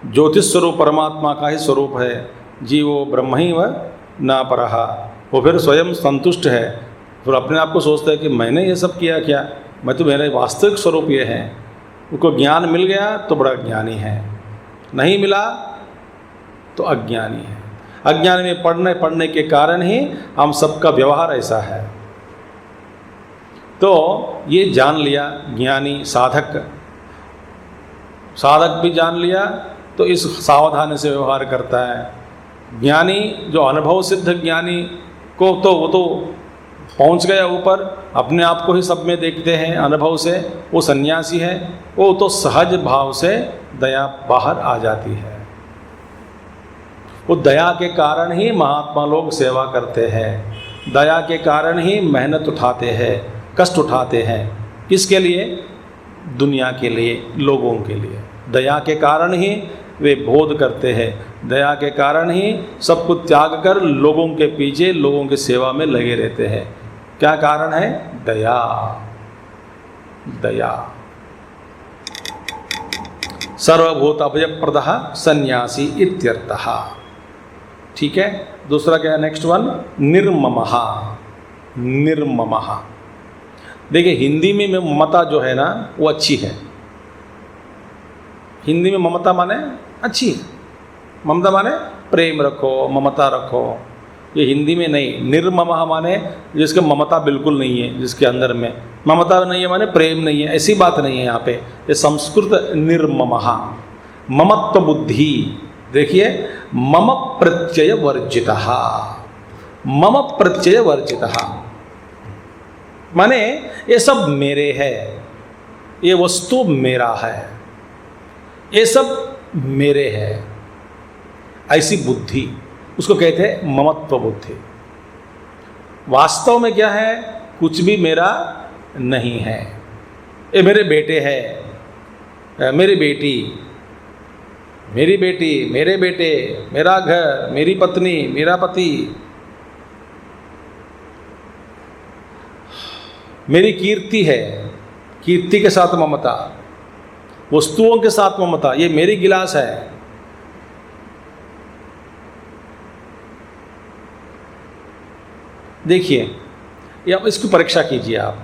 ज्योतिष स्वरूप परमात्मा का ही स्वरूप है, जीवो ब्रह्म ही व ना परहा। वो फिर स्वयं संतुष्ट है, फिर अपने आप को सोचता है कि मैंने ये सब किया क्या, मैं तो, मेरा वास्तविक स्वरूप ये है। उनको ज्ञान मिल गया तो बड़ा ज्ञानी है, नहीं मिला तो अज्ञानी है। अज्ञान में पढ़ने के कारण ही हम सबका व्यवहार ऐसा है। तो ये जान लिया ज्ञानी साधक भी जान लिया, तो इस सावधानी से व्यवहार करता है। ज्ञानी जो अनुभव सिद्ध ज्ञानी को तो वो तो पहुंच गया ऊपर, अपने आप को ही सब में देखते हैं अनुभव से, वो सन्यासी है। वो तो सहज भाव से दया बाहर आ जाती है। वो दया के कारण ही महात्मा लोग सेवा करते हैं, दया के कारण ही मेहनत उठाते हैं, कष्ट उठाते हैं। किसके लिए? दुनिया के लिए, लोगों के लिए। दया के कारण ही वे बोध करते हैं, दया के कारण ही सब कुछ त्याग कर लोगों के पीछे, लोगों की सेवा में लगे रहते हैं। क्या कारण है? दया। दया। सर्वभूत अभयप्रदः सन्यासी इत्यर्थः। ठीक है। दूसरा क्या है? Next one, निर्ममः। निर्ममः, देखिए हिंदी में ममता जो है ना वो अच्छी है। हिंदी में ममता माने अच्छी है। ममता माने प्रेम रखो, ममता रखो। ये हिंदी में नहीं। निर्ममः माने जिसके ममता बिल्कुल नहीं है, जिसके अंदर में ममता नहीं है माने प्रेम नहीं है, ऐसी बात नहीं है यहाँ पे। ये संस्कृत निर्ममः, ममत्व बुद्धि। देखिए, मम प्रत्यय वर्जितः। मम प्रत्यय वर्जितः माने ये सब मेरे है, ये वस्तु मेरा है, ये सब मेरे है, ऐसी बुद्धि उसको कहते हैं ममत्व बुद्धि। वास्तव में क्या है? कुछ भी मेरा नहीं है। ये मेरे बेटे है, मेरी बेटी, मेरी बेटी, मेरे बेटे, मेरा घर, मेरी पत्नी, मेरा पति, मेरी कीर्ति है, कीर्ति के साथ ममता, वस्तुओं के साथ ममता। ये मेरी गिलास है। देखिए, या इसकी परीक्षा कीजिए आप।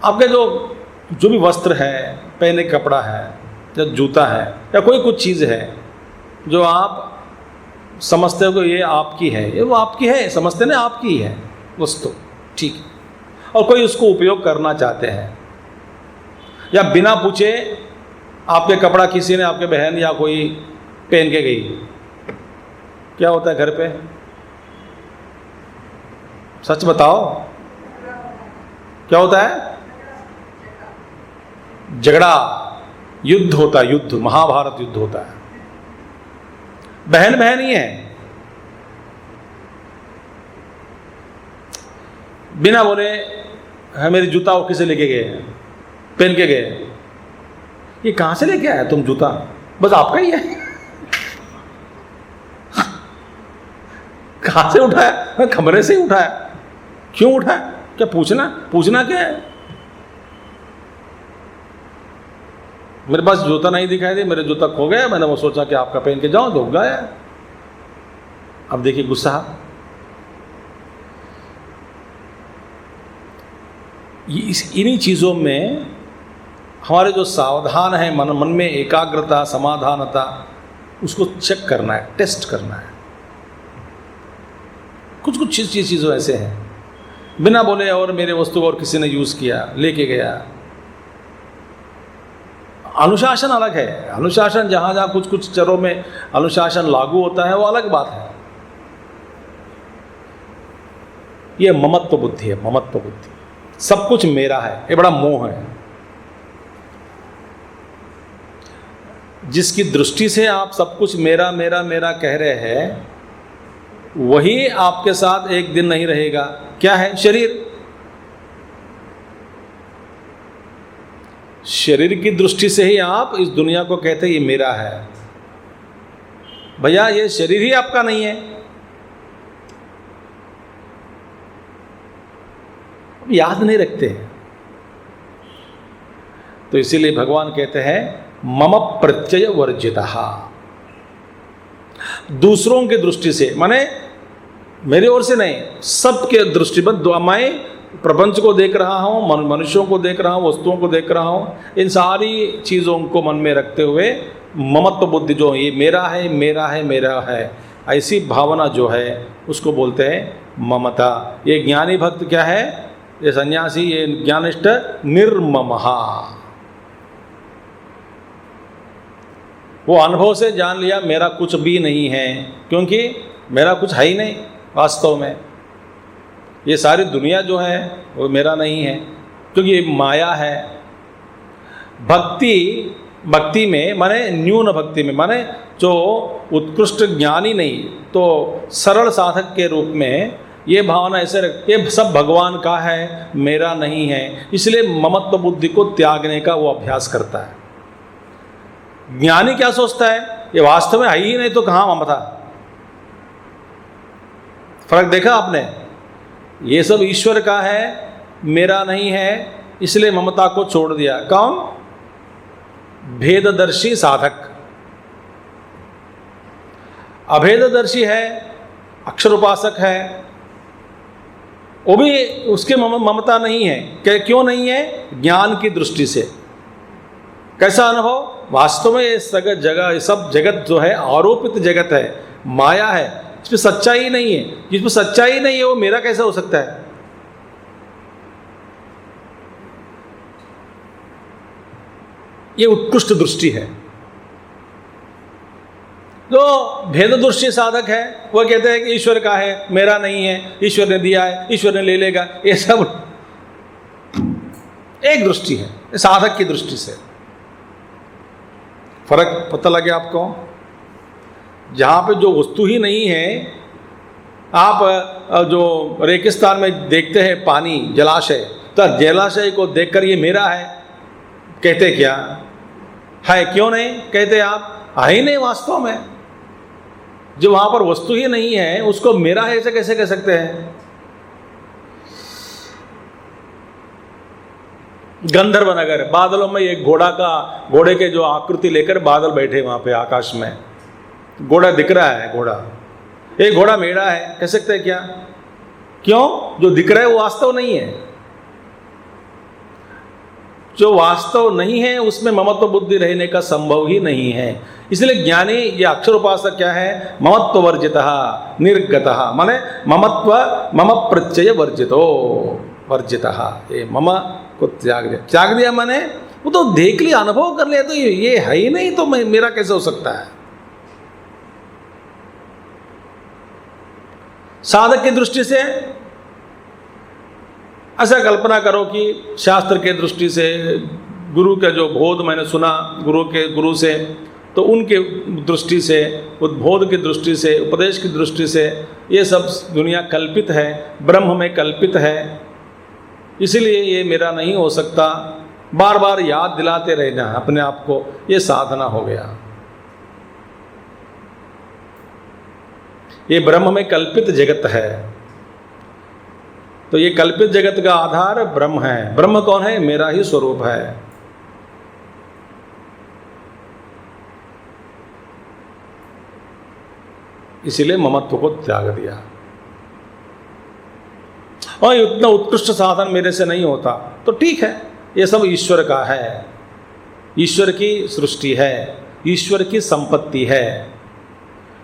आपके जो भी वस्त्र है, पहने कपड़ा है, या जूता है, या कोई कुछ चीज़ है जो आप समझते हो कि ये आपकी है, ये वो आपकी है, समझते ना आपकी है वस्तु, ठीक है। और कोई उसको उपयोग करना चाहते हैं, या बिना पूछे आपके कपड़ा किसी ने, आपके बहन या कोई पहन के गई, क्या होता है घर पे? सच बताओ, क्या होता है? झगड़ा, युद्ध होता है, युद्ध, महाभारत युद्ध होता है। बहन बहन ही है, बिना बोले मेरी जूता वो किसे लेके गए, पहन के गए। ये कहां से लेके आया तुम जूता? बस आपका ही है। कहाँ से उठाया? कमरे से ही उठाया। क्यों उठाया? क्या पूछना क्या है? मेरे पास जूता नहीं दिखाई दे, मेरे जूता खो गया, मैंने वो सोचा कि आपका पहन के जाऊं, तो गया। अब देखिए गुस्सा। इन्हीं चीज़ों में हमारे जो सावधान है, मन में एकाग्रता, समाधानता, उसको चेक करना है, टेस्ट करना है। कुछ चीज़ों ऐसे हैं बिना बोले और मेरे वस्तु को और किसी ने यूज़ किया, लेके गया। अनुशासन अलग है। अनुशासन जहाँ कुछ चरों में अनुशासन लागू होता है वो अलग बात है। ये ममत्व बुद्धि है, ममत्व बुद्धि। सब कुछ मेरा है, ये बड़ा मोह है। जिसकी दृष्टि से आप सब कुछ मेरा मेरा मेरा कह रहे हैं, वही आपके साथ एक दिन नहीं रहेगा। क्या है? शरीर। शरीर की दृष्टि से ही आप इस दुनिया को कहते हैं ये मेरा है। भैया ये शरीर ही आपका नहीं है। याद नहीं रखते हैं। तो इसीलिए भगवान कहते हैं मम प्रत्यय वर्जितः। दूसरों की दृष्टि से, माने मेरी ओर से नहीं, सबके दृष्टि पर मैं प्रपंच को देख रहा हूँ, मनुष्यों को देख रहा हूँ, वस्तुओं को देख रहा हूँ, इन सारी चीज़ों को मन में रखते हुए ममत्व बुद्धि, जो ये मेरा है मेरा है मेरा है, ऐसी भावना जो है उसको बोलते हैं ममता। ये ज्ञानी भक्त क्या है? ये सन्यासी, ये ज्ञानिष्ठ निर्ममहा। वो अनुभव से जान लिया मेरा कुछ भी नहीं है, क्योंकि मेरा कुछ है ही नहीं वास्तव में। ये सारी दुनिया जो है वो मेरा नहीं है, क्योंकि ये माया है। भक्ति में माने न्यून भक्ति में, माने जो उत्कृष्ट ज्ञानी नहीं तो सरल साधक के रूप में ये भावना ऐसे ये सब भगवान का है, मेरा नहीं है। इसलिए ममत्व बुद्धि को त्यागने का वो अभ्यास करता है। ज्ञानी क्या सोचता है? ये वास्तव में है ही नहीं तो कहाँ ममता। फर्क देखा आपने? ये सब ईश्वर का है, मेरा नहीं है, इसलिए ममता को छोड़ दिया। कौन? भेददर्शी साधक। अभेददर्शी है, अक्षर उपासक है, वो भी उसके ममता नहीं है। क्यों नहीं है? ज्ञान की दृष्टि से। कैसा अनुभव? वास्तव में ये सब जगत जो है आरोपित जगत है, माया है, इसमें सच्चाई नहीं है। जिसमें सच्चाई नहीं है वो मेरा कैसे हो सकता है? ये उत्कृष्ट दृष्टि है। जो भेददृष्टि साधक है वह कहते हैं कि ईश्वर का है, मेरा नहीं है, ईश्वर ने दिया है, ईश्वर ने ले लेगा। ये सब एक दृष्टि है, साधक की दृष्टि से। फर्क पता लगे आपको? जहाँ पे जो वस्तु ही नहीं है, आप जो रेगिस्तान में देखते हैं पानी, जलाशय, तो जलाशय को देखकर ये मेरा है कहते क्या है? क्यों नहीं कहते आप? है ही नहीं वास्तव में। जो वहाँ पर वस्तु ही नहीं है उसको मेरा है ऐसे कैसे कह सकते हैं? गंधर्व नगर, बादलों में एक घोड़े के जो आकृति लेकर बादल बैठे वहाँ पे आकाश में, घोड़ा दिख रहा है। एक घोड़ा मेरा है कह सकते हैं क्या? क्यों? जो दिख रहा है वो वास्तव नहीं है। जो वास्तव नहीं है उसमें ममत्व बुद्धि रहने का संभव ही नहीं है। इसलिए ज्ञानी, ये अक्षर उपासक क्या है? ममत्व वर्जितः निर्गतः, माने मम प्रत्यय वर्जितः। ये मम को त्याग दिया माने वो तो देख लिया, अनुभव कर लिया, तो ये है ही नहीं तो मेरा कैसे हो सकता है? साधक की दृष्टि से ऐसा कल्पना करो कि शास्त्र के दृष्टि से, गुरु का जो बोध मैंने सुना गुरु से, तो उनके दृष्टि से, उद्बोध की दृष्टि से, उपदेश की दृष्टि से ये सब दुनिया कल्पित है, ब्रह्म में कल्पित है, इसलिए ये मेरा नहीं हो सकता। बार बार याद दिलाते रहना अपने आप को, ये साधना हो गया। ये ब्रह्म में कल्पित जगत है। तो ये कल्पित जगत का आधार ब्रह्म है। ब्रह्म कौन है? मेरा ही स्वरूप है। इसीलिए ममत्व को त्याग दिया। और इतना उत्कृष्ट साधन मेरे से नहीं होता, तो ठीक है, ये सब ईश्वर का है, ईश्वर की सृष्टि है, ईश्वर की संपत्ति है,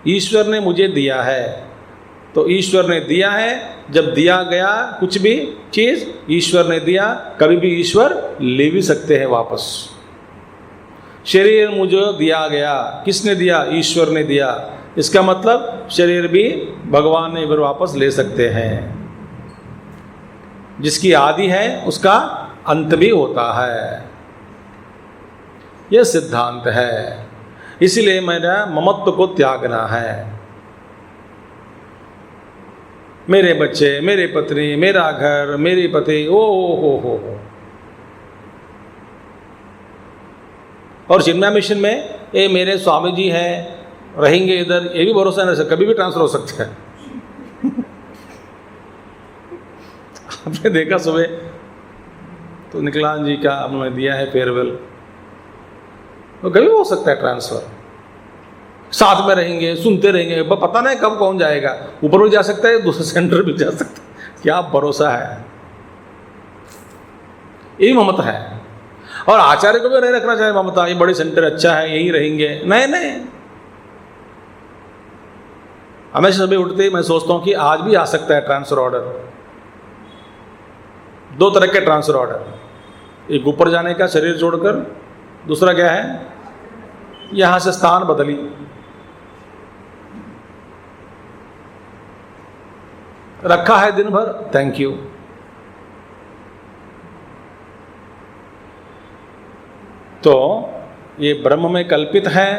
ईश्वर ने मुझे दिया है। तो ईश्वर ने दिया है, जब दिया गया कुछ भी चीज़ ईश्वर ने दिया, कभी भी ईश्वर ले भी सकते हैं वापस। शरीर मुझे दिया गया, किसने दिया? ईश्वर ने दिया। इसका मतलब शरीर भी भगवान ने फिर वापस ले सकते हैं। जिसकी आदि है उसका अंत भी होता है, यह सिद्धांत है। इसलिए मेरा ममत्व को त्यागना है। मेरे बच्चे, मेरे पत्नी, मेरा घर, मेरी पति, ओ हो। और चिन्मय मिशन में ये मेरे स्वामी जी हैं, रहेंगे इधर, ये भी भरोसा नहीं, कभी भी ट्रांसफर हो सकता है। आपने देखा सुबह तो निकलान जी का हमने दिया है फेयरवेल, तो कभी हो सकता है ट्रांसफर। साथ में रहेंगे, सुनते रहेंगे, पता नहीं कब कौन जाएगा, ऊपर भी जा सकता है, दूसरे सेंटर भी जा सकता है। क्या भरोसा है? यही ममता है। और आचार्य को भी नहीं रखना चाहिए ममता, ये बड़ी सेंटर अच्छा है, यही रहेंगे। नहीं, हमेशा सुबह उठते ही मैं सोचता हूँ कि आज भी आ सकता है ट्रांसफर ऑर्डर। दो तरह के ट्रांसफर ऑर्डर, एक ऊपर जाने का शरीर छोड़कर, दूसरा क्या है, यहां से स्थान बदली। रखा है दिन भर, थैंक यू। तो ये ब्रह्म में कल्पित है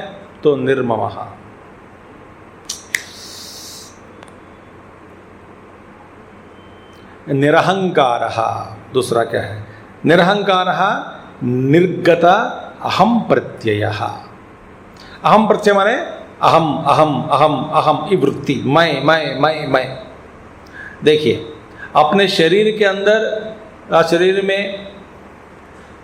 तो निर्ममः। निरहंकारः, दूसरा क्या है? निरहंकारः निर्गत अहम प्रत्ययः। अहम प्रत्यय माने अहम अहम अहम अहम, ये वृत्ति, मैं। देखिए, अपने शरीर के अंदर, शरीर में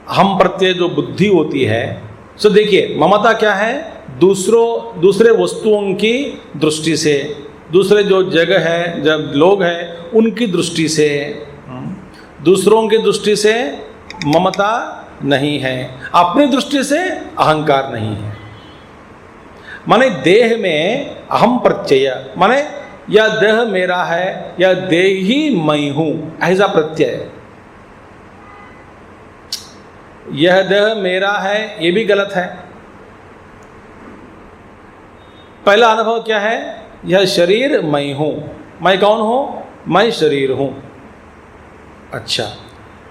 अहम प्रत्यय जो बुद्धि होती है, सो देखिए ममता क्या है? दूसरे वस्तुओं की दृष्टि से, दूसरे जो जगह है, जब लोग हैं उनकी दृष्टि से, दूसरों की दृष्टि से ममता नहीं है, अपनी दृष्टि से अहंकार नहीं है। माने देह में अहम प्रत्यय, माने यह देह मेरा है, यह देह ही मैं हूं, ऐसा प्रत्यय। यह देह मेरा है, यह भी गलत है। पहला अनुभव क्या है? यह शरीर मैं हूं। मैं कौन हूं? मैं शरीर हूं। अच्छा,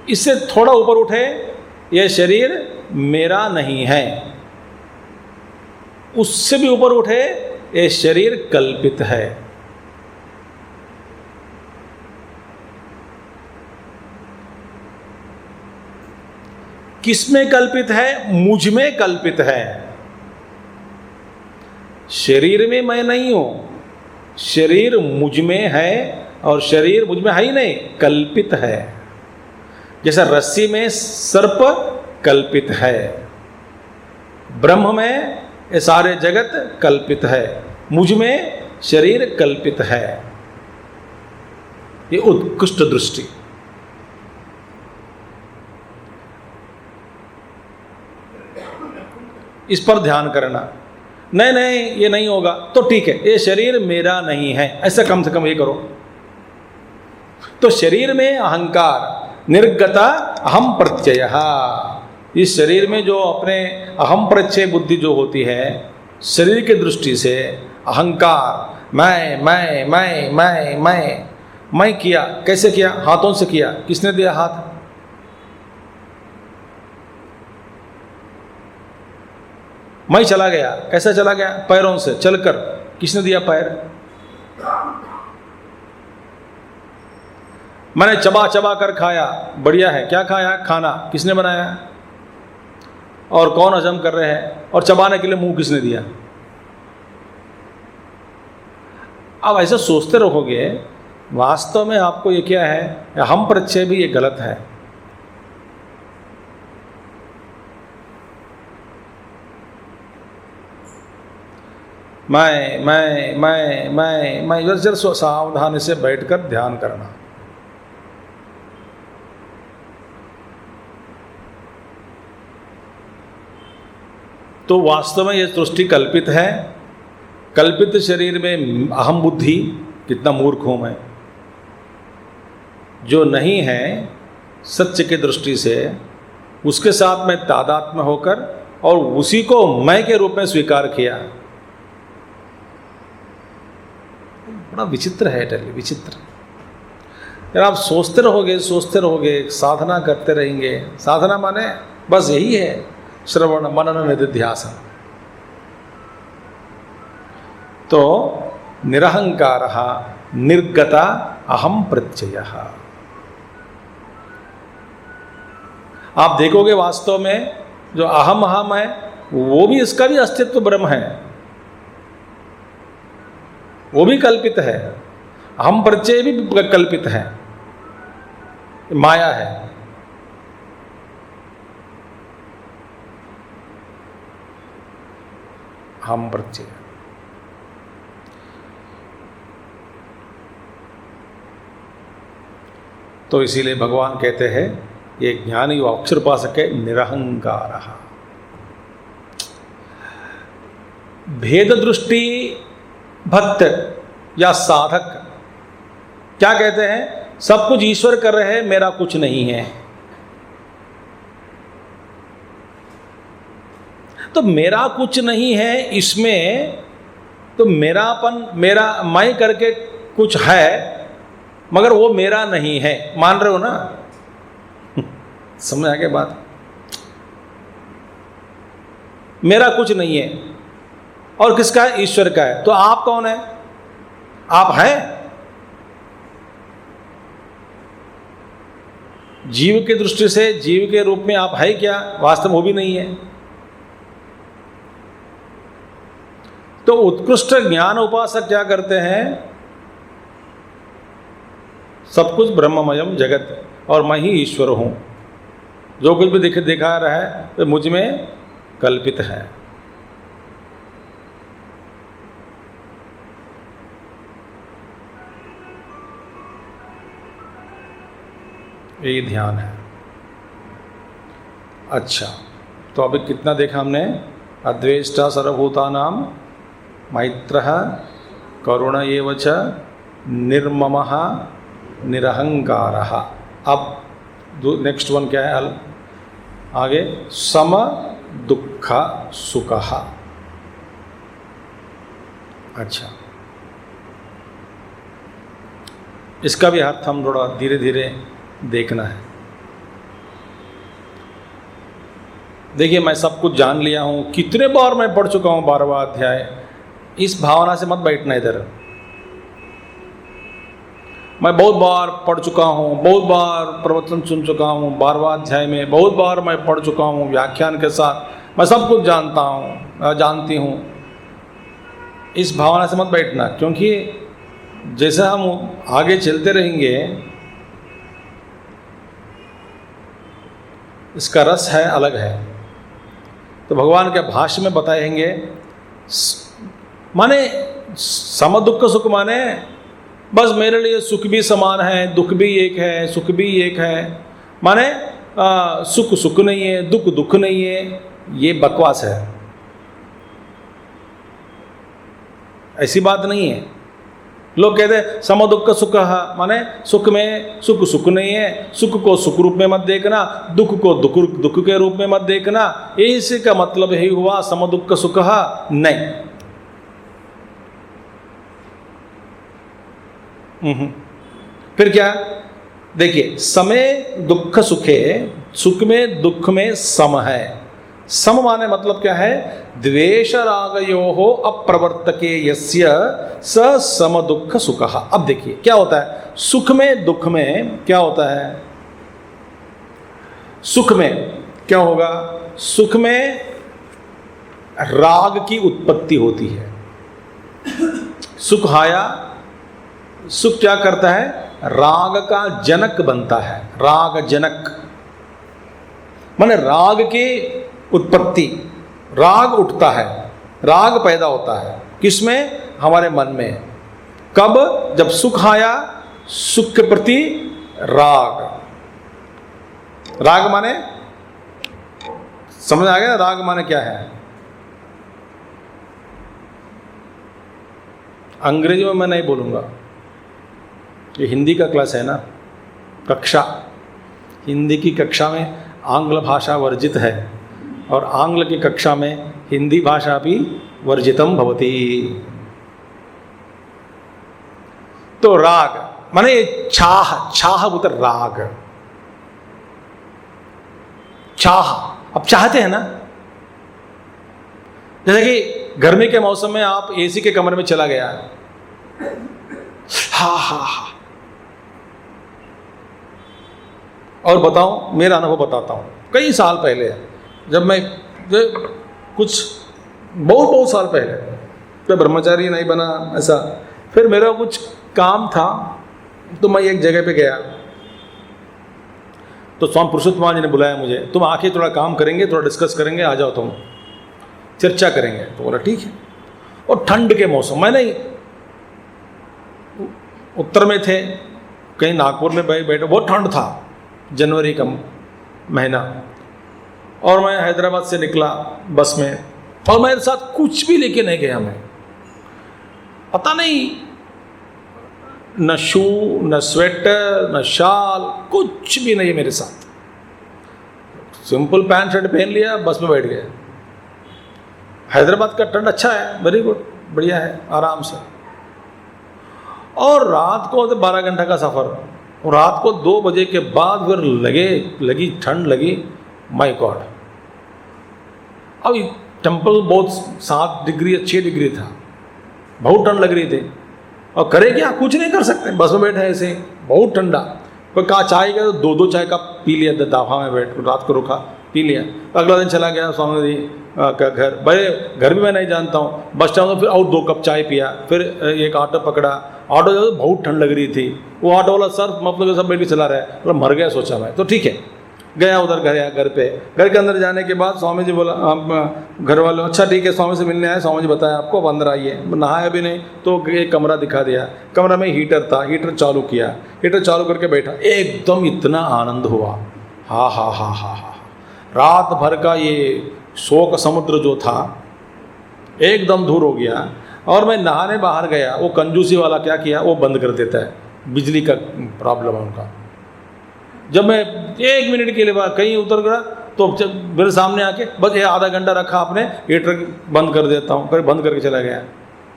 इससे थोड़ा ऊपर उठे, यह शरीर मेरा नहीं है। उससे भी ऊपर उठे, यह शरीर कल्पित है। किसमें कल्पित है? मुझ में कल्पित है। शरीर में मैं नहीं हूं, शरीर मुझ में है, और शरीर मुझ में है ही नहीं, कल्पित है। जैसा रस्सी में सर्प कल्पित है, ब्रह्म में ये सारे जगत कल्पित है, मुझ में शरीर कल्पित है। ये उत्कृष्ट दृष्टि। इस पर ध्यान करना। नहीं ये नहीं होगा तो ठीक है, ये शरीर मेरा नहीं है, ऐसा कम से कम ये करो। तो शरीर में अहंकार, निर्गता अहम प्रत्यय। इस शरीर में जो अपने अहम प्रत्यय बुद्धि जो होती है, शरीर की दृष्टि से अहंकार, मैं किया। कैसे किया? हाथों से किया। किसने दिया हाथ? मैं चला गया। कैसे चला गया? पैरों से चलकर। किसने दिया पैर? मैंने चबा चबा कर खाया, बढ़िया है। क्या खाया? खाना। किसने बनाया? और कौन हजम कर रहे हैं? और चबाने के लिए मुंह किसने दिया? अब ऐसे सोचते रहोगे, वास्तव में आपको ये क्या है, हम प्रत्यय भी ये गलत है। मैं इधर सावधानी से बैठकर ध्यान करना। तो वास्तव में ये सृष्टि कल्पित है। कल्पित शरीर में अहम बुद्धि, कितना मूर्ख हूं मैं, जो नहीं है सत्य की दृष्टि से, उसके साथ में तादात्म्य होकर और उसी को मैं के रूप में स्वीकार किया। बड़ा विचित्र है, टली विचित्र। यार आप सोचते रहोगे, साधना करते रहेंगे। साधना माने बस यही है, श्रवण मनन निधिध्यासन। तो निरहंकार निर्गता अहम प्रत्यय। आप देखोगे वास्तव में जो अहम है वो भी, इसका भी अस्तित्व ब्रह्म है, वो भी कल्पित है। अहम प्रत्यय भी कल्पित है, माया है। हम प्रत्यय। तो इसीलिए भगवान कहते हैं ये ज्ञानी व अक्षर उपासक है निरहंकार। भेद दृष्टि भक्त या साधक क्या कहते हैं, सब कुछ ईश्वर कर रहे हैं, मेरा कुछ नहीं है। तो मेरा कुछ नहीं है, इसमें तो मेरापन, मेरा मैं करके कुछ है, मगर वो मेरा नहीं है। मान रहे हो ना? समझ आ गया बात? मेरा कुछ नहीं है और किसका है? ईश्वर का है। तो आप कौन है? आप हैं जीव की दृष्टि से, जीव के रूप में आप है क्या? वास्तव में वो भी नहीं है। तो उत्कृष्ट ज्ञान उपासक क्या करते हैं, सब कुछ ब्रह्ममयम जगत और मैं ही ईश्वर हूं, जो कुछ भी दिखा रहा है तो मुझ में कल्पित है। यही ध्यान है। अच्छा, तो अभी कितना देखा हमने? अद्वेष्टा सर्वभूतानां मैत्रः करुण एव च निर्ममः निरहंकारः। अब नेक्स्ट वन क्या है? आगे सम दुख सुखः। अच्छा, इसका भी अर्थ हम थोड़ा धीरे धीरे देखना है। देखिए, मैं सब कुछ जान लिया हूँ, कितने बार मैं पढ़ चुका हूँ 12वां अध्याय। इस भावना से मत बैठना इधर। मैं बहुत बार पढ़ चुका हूँ, बहुत बार प्रवचन सुन चुका हूँ, 12वां अध्याय में बहुत बार मैं पढ़ चुका हूँ व्याख्यान के साथ, मैं सब कुछ जानता हूँ, जानती हूँ। इस भावना से मत बैठना, क्योंकि जैसे हम आगे चलते रहेंगे इसका रस है अलग है। तो भगवान के भाष्य में बताएंगे, माने सम दुख सुख माने बस मेरे लिए सुख भी समान है, दुख भी एक है, सुख भी एक है। माने सुख सुख नहीं है, दुख दुख नहीं है, ये बकवास है। ऐसी बात नहीं है। लोग कहते हैं सम दुख सुख, माने सुख में सुख सुख नहीं है, सुख को सुख रूप में मत देखना, दुख को दुख के रूप में मत देखना। इसी का मतलब यही हुआ सम दुख सुख नहीं। फिर क्या? देखिए, समय दुख सुखे, सुख में दुख में सम है। सम माने मतलब क्या है? द्वेष रागयोः अप्रवर्तके यस्य स सम दुख सुखः। अब देखिए क्या होता है, सुख में दुख में क्या होता है? सुख में क्या होगा? सुख में राग की उत्पत्ति होती है। सुख आया सुख क्या करता है? राग का जनक बनता है। राग जनक माने राग की उत्पत्ति, राग उठता है, राग पैदा होता है। किसमें? हमारे मन में। कब? जब सुख आया, सुख के प्रति राग। राग माने समझ आ गया? राग माने क्या है? अंग्रेजी में मैं नहीं बोलूँगा, ये हिंदी का क्लास है ना, कक्षा। हिंदी की कक्षा में आंग्ल भाषा वर्जित है और आंग्ल की कक्षा में हिंदी भाषा भी वर्जितम भवति। तो राग माने छाह, छाह उतर राग, चाह। अब चाहते हैं ना, जैसे कि गर्मी के मौसम में आप एसी के कमरे में चला गया, हा हा हा। और बताऊं, मेरा अनुभव बताता हूं। कई साल पहले, जब मैं कुछ बहुत साल पहले, तो ब्रह्मचारी नहीं बना ऐसा, फिर मेरा कुछ काम था, तो मैं एक जगह पे गया, तो स्वामी पुरुषोत्तम जी ने बुलाया मुझे, तुम आके थोड़ा काम करेंगे, थोड़ा डिस्कस करेंगे, आ जाओ, तुम चर्चा करेंगे। तो बोला ठीक है। और ठंड के मौसम, मैंने उत्तर में थे, कहीं नागपुर में बैठे, बहुत ठंड था, जनवरी का महीना, और मैं हैदराबाद से निकला बस में, और मेरे साथ कुछ भी लेके नहीं गया मैं, पता नहीं, न शू, न स्वेटर, न शाल, कुछ भी नहीं है मेरे साथ। सिंपल पैंट शर्ट पहन लिया, बस में बैठ गया। हैदराबाद का ठंड अच्छा है, वेरी गुड, बढ़िया है, आराम से। और रात को 12 घंटा का सफ़र, और रात को 2 बजे के बाद फिर लगी ठंड लगी। माय गॉड, अब टेम्पल बहुत 7 डिग्री 6 डिग्री था, बहुत ठंड लग रही थी, और करे क्या, कुछ नहीं कर सकते, बस में बैठे ऐसे, बहुत ठंडा। कोई कहा चाय का, तो 2 चाय का पी लिया, दाफा में बैठ, रात को रुका, पी लिया। अगला दिन चला गया स्वामी जी का घर, बड़े घर भी मैं नहीं जानता हूँ, बस स्टैंड में, फिर और 2 कप चाय पिया, फिर एक ऑटो पकड़ा। ऑटो जो बहुत ठंड लग रही थी, वो ऑटो वाला सर मतलब सब बैठ के चला रहा है, मतलब मर गया सोचा मैं। तो ठीक है, गया उधर, घर पे, घर के अंदर जाने के बाद स्वामी जी बोला, घर वाले, अच्छा ठीक है, स्वामी से मिलने आए, स्वामी जी बताया आपको, अब अंदर आइए। नहाया भी नहीं, तो एक कमरा दिखा दिया, कमरा में हीटर था, हीटर चालू किया, हीटर चालू करके बैठा, एकदम इतना आनंद हुआ, हा हा हा हा हा। रात भर का ये शोक समुद्र जो था एकदम दूर हो गया। और मैं नहाने बाहर गया, वो कंजूसी वाला क्या किया, वो बंद कर देता है, बिजली का प्रॉब्लम है उनका। जब मैं 1 मिनट के लिए बाद कहीं उतर गया, तो मेरे सामने आके बस ये आधा घंटा रखा आपने, हीटर बंद कर देता हूँ, फिर बंद करके चला गया।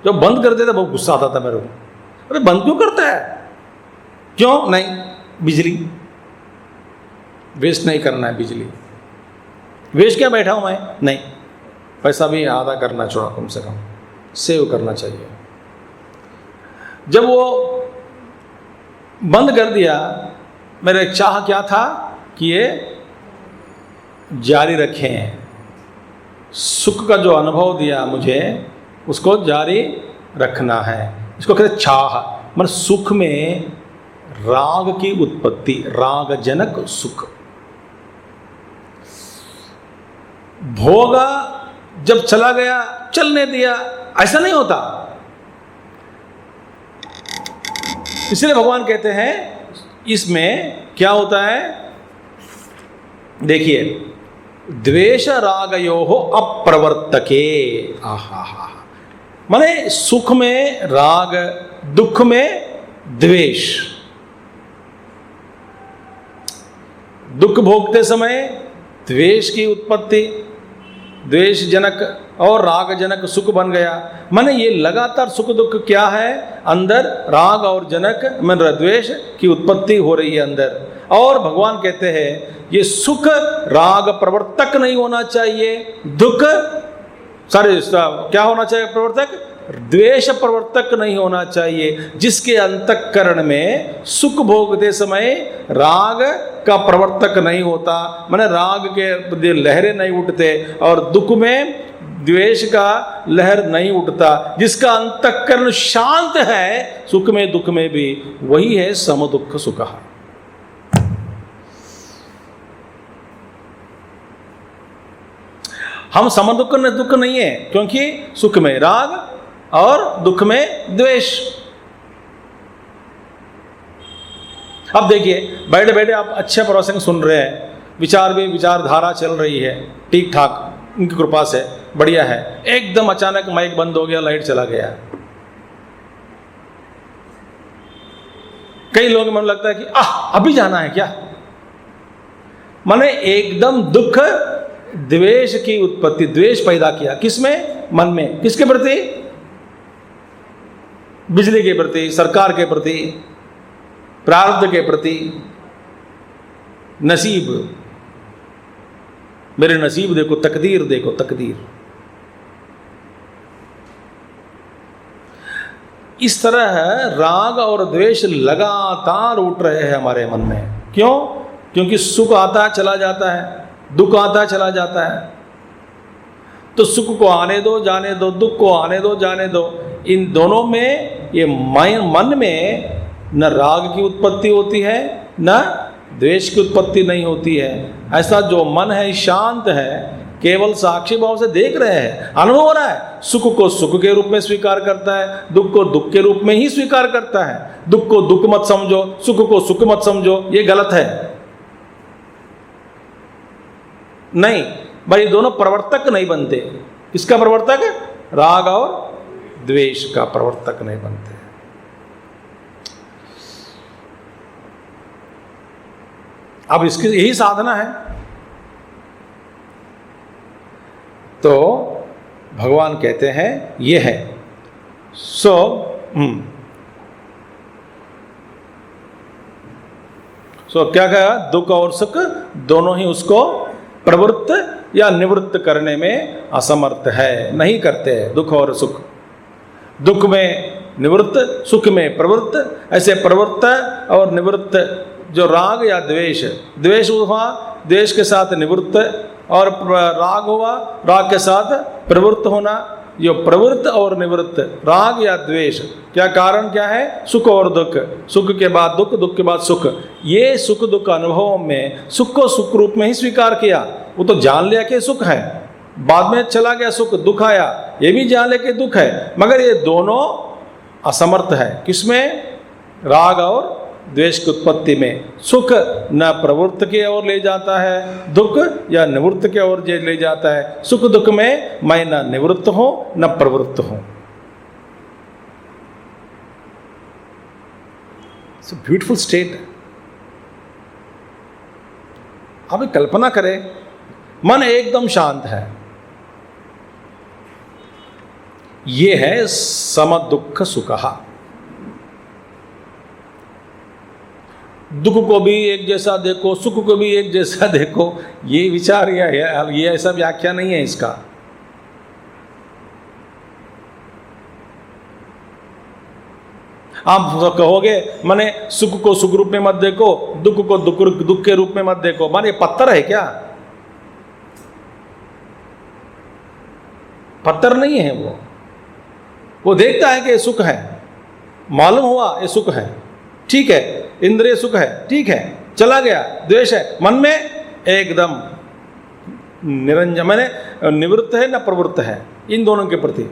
जब बंद कर देता बहुत गुस्सा आता था मेरे को, अरे बंद क्यों करता है, क्यों नहीं, बिजली वेस्ट नहीं करना है, बिजली वेस्ट क्या बैठा हूँ मैं, नहीं, पैसा भी आधा करना छोड़ा, कम से कम सेव करना चाहिए। जब वो बंद कर दिया, मेरा चाह क्या था कि ये जारी रखें, सुख का जो अनुभव दिया मुझे उसको जारी रखना है। इसको कहते चाह, मतलब सुख में राग की उत्पत्ति, राग जनक सुख। भोगा जब चला गया, चलने दिया, ऐसा नहीं होता। इसलिए भगवान कहते हैं इसमें क्या होता है, देखिए, द्वेष रागयोः अप्रवर्तके, आहा हा, माने सुख में राग, दुख में द्वेष। दुख भोगते समय द्वेष की उत्पत्ति, द्वेष जनक और राग जनक सुख बन गया। माने ये लगातार सुख दुख क्या है, अंदर राग और जनक मन द्वेष की उत्पत्ति हो रही है अंदर। और भगवान कहते हैं ये सुख राग प्रवर्तक नहीं होना चाहिए, दुख क्या होना चाहिए प्रवर्तक, द्वेष प्रवर्तक नहीं होना चाहिए, जिसके अंतःकरण में सुख भोगते समय राग का प्रवर्तक नहीं होता, माने राग के लहरें नहीं उठते, और दुख में द्वेष का लहर नहीं उठता, जिसका अंतःकरण शांत है सुख में दुख में भी, वही है सम दुख सुख। हम सम दुख नहीं है, क्योंकि सुख में राग और दुख में द्वेष। अब देखिए, बैठे बैठे आप अच्छे प्रसंग सुन रहे हैं, विचारधारा चल रही है ठीक ठाक, उनकी कृपा से बढ़िया है। एकदम अचानक माइक बंद हो गया, लाइट चला गया। कई लोगों मन लगता है कि अभी जाना है क्या। माने एकदम दुख द्वेष की उत्पत्ति, द्वेष पैदा किया किसमें? मन में। किसके प्रति? बिजली के प्रति, सरकार के प्रति, प्रारब्ध के प्रति, नसीब, मेरे नसीब देखो, तकदीर देखो, तकदीर। इस तरह राग और द्वेष लगातार उठ रहे हैं हमारे मन में। क्यों? क्योंकि सुख आता चला जाता है, दुख आता चला जाता है। तो सुख को आने दो जाने दो, दुख को आने दो जाने दो। इन दोनों में, ये मन में न राग की उत्पत्ति होती है, न द्वेष की उत्पत्ति नहीं होती है। ऐसा जो मन है शांत है, केवल साक्षी भाव से देख रहे हैं, अनुभव हो रहा है। सुख को सुख के रूप में स्वीकार करता है, दुख को दुख के रूप में ही स्वीकार करता है। दुख को दुख मत समझो, सुख को सुख मत समझो, ये गलत है। नहीं भाई, दोनों प्रवर्तक नहीं बनते। किसका प्रवर्तक? राग और द्वेष का प्रवर्तक नहीं बनते। अब इसकी यही साधना है। तो भगवान कहते हैं ये है। सो क्या कहा? दुख और सुख दोनों ही उसको प्रवृत्त या निवृत्त करने में असमर्थ है, नहीं करते हैं दुख और सुख। दुख में निवृत्त, सुख में प्रवृत्त। ऐसे प्रवृत्त और निवृत्त जो राग या द्वेष, द्वेष हुआ द्वेष के साथ निवृत्त, और राग हुआ राग के साथ प्रवृत्त होना। जो प्रवृत्त और निवृत्त, राग या द्वेष, क्या कारण क्या है? सुख और दुख, सुख के बाद दुख, दुख के बाद सुख। ये सुख दुख अनुभव में सुख को सुख रूप में ही स्वीकार किया। वो तो जान लिया कि सुख है, बाद में चला गया सुख, दुख आया, ये भी जान लिया कि दुख है। मगर ये दोनों असमर्थ है। किसमें? राग और द्वेष की उत्पत्ति में। सुख न प्रवृत्त की ओर ले जाता है, दुख या निवृत्त की ओर ले जाता है। सुख दुख में मैं न निवृत्त हूं न प्रवृत्त हूं। It's a beautiful state. अब कल्पना करें, मन एकदम शांत है। ये है सम दुख सुखः। दुख को भी एक जैसा देखो, सुख को भी एक जैसा देखो। ये विचार ये ऐसा व्याख्या नहीं है इसका। आप कहोगे माने सुख को सुख रूप में मत देखो, दुख को दुख के रूप में मत देखो। माने पत्थर है क्या? पत्थर नहीं है वो देखता है कि ये सुख है, मालूम हुआ ये सुख है, ठीक है। इंद्रिय सुख है, ठीक है, चला गया। द्वेष है मन में, एकदम निरंजन, माने निवृत्त है न प्रवृत्त है इन दोनों के प्रति।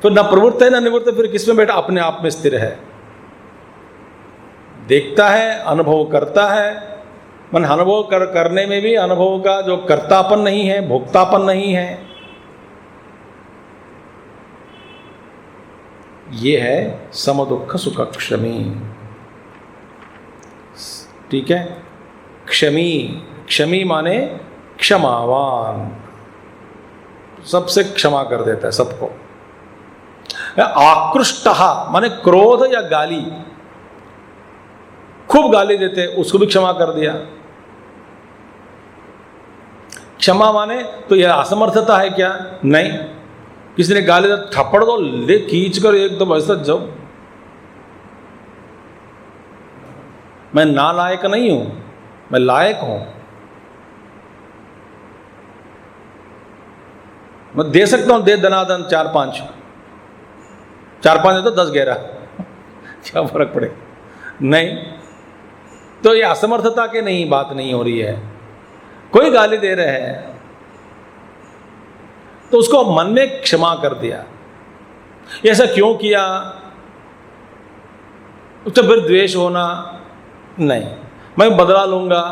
फिर न प्रवृत्त है न निवृत्त, फिर किसमें बैठा? अपने आप में स्थिर है, देखता है, अनुभव करता है। मन अनुभव करने में भी अनुभव का जो कर्तापन नहीं है, भोक्तापन नहीं है। ये है सम दुख सुख क्षमी। ठीक है, क्षमी, क्षमी माने क्षमावान, सबसे क्षमा कर देता है सबको। आकृष्टः माने क्रोध या गाली, खूब गाली देते उसको भी क्षमा कर दिया। क्षमा माने तो यह असमर्थता है क्या? नहीं। किसी ने गाली दे, थप्पड़ दो, ले खींच कर एकदम ऐसा। जब मैं नालायक नहीं हूं, मैं लायक हूं। मैं दे सकता हूँ, दे दनादन 4-5 है तो 10-11 क्या फर्क पड़े? नहीं, तो ये असमर्थता के नहीं बात नहीं हो रही है। कोई गाली दे रहे हैं तो उसको मन में क्षमा कर दिया, ऐसा क्यों किया, तो फिर द्वेष होना नहीं, मैं बदला लूंगा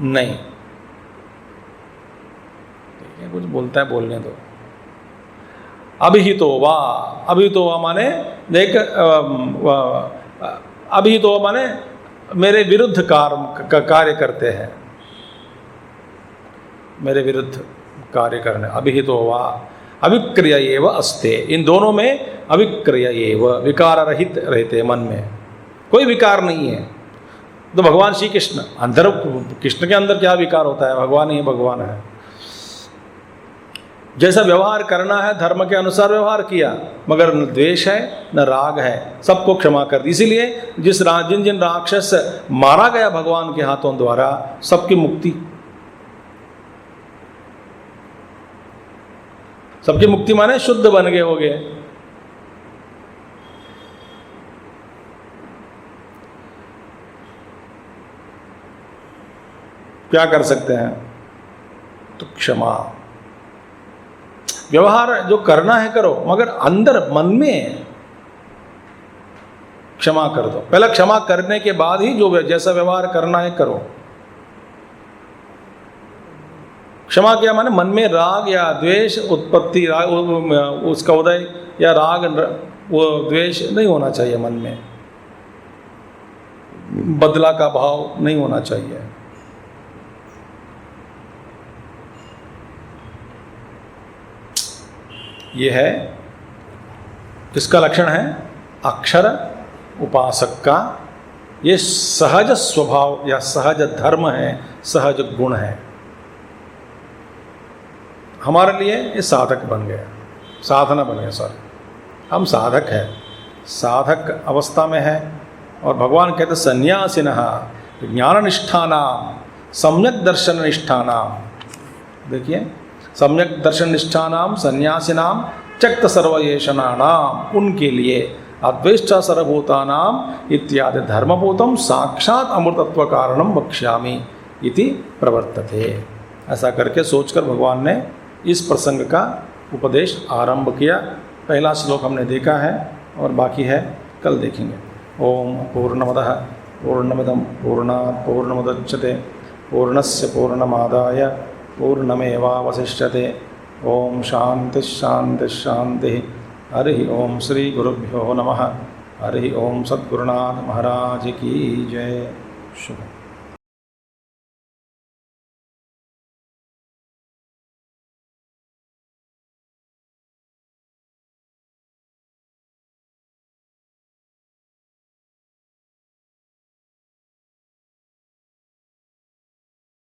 नहीं। कुछ बोलता है, बोलने दो। अभिहितो वा माने देख, अभिहितो माने मेरे विरुद्ध कार्य करते हैं, मेरे विरुद्ध कार्य करने। अभिहितो वा अविक्रिया एव अस्ते, इन दोनों में अविक्रिया एव, विकार रहित रहते, मन में कोई विकार नहीं है। तो भगवान श्री कृष्ण अंदर, कृष्ण के अंदर क्या विकार होता है? भगवान ही भगवान है। जैसा व्यवहार करना है धर्म के अनुसार व्यवहार किया, मगर न द्वेष है न राग है, सबको क्षमा कर दी। इसीलिए जिन जिन राक्षस मारा गया भगवान के हाथों द्वारा, सबकी मुक्ति, सबकी मुक्ति माने शुद्ध बन गए, हो गए। क्या कर सकते हैं? तो क्षमा, व्यवहार जो करना है करो, मगर अंदर मन में क्षमा कर दो। पहले क्षमा करने के बाद ही जो जैसा व्यवहार करना है करो। क्षमा किया माने मन में राग या द्वेष उत्पत्ति, उसका उदय या राग वो द्वेष नहीं होना चाहिए मन में, बदला का भाव नहीं होना चाहिए। ये है, किसका लक्षण है? अक्षर उपासक का ये सहज स्वभाव या सहज धर्म है, सहज गुण है। हमारे लिए ये साधक बन गया, साधना बन गया। सॉरी, हम साधक हैं, साधक अवस्था में है। और भगवान कहते संन्यासिनः ज्ञान निष्ठानाम सम्यक दर्शन निष्ठानाम, देखिए, सम्यक दर्शन निष्ठानाम सन्यासिनाम त्यक्त सर्वयेषणानाम, उनके लिए अद्वेष्टा सर्वभूतानाम इत्यादि धर्मभूतम साक्षात अमृतत्व कारणम वक्ष्यामि इति प्रवर्तते। ऐसा करके सोचकर भगवान ने इस प्रसंग का उपदेश आरंभ किया। पहला श्लोक हमने देखा है और बाकी है कल देखेंगे। ओम पूर्णमदः पूर्णमिदं पूर्णात् पूर्णमुदच्यते पूर्णस्य पूर्णमादाय पूर्णमेवावशिष्यते। ओम शांति शांति शांति। हरि ओम श्री गुरुभ्यो नमः। हरि ओम सद्गुरुनाथ महाराज की जय। शुभ।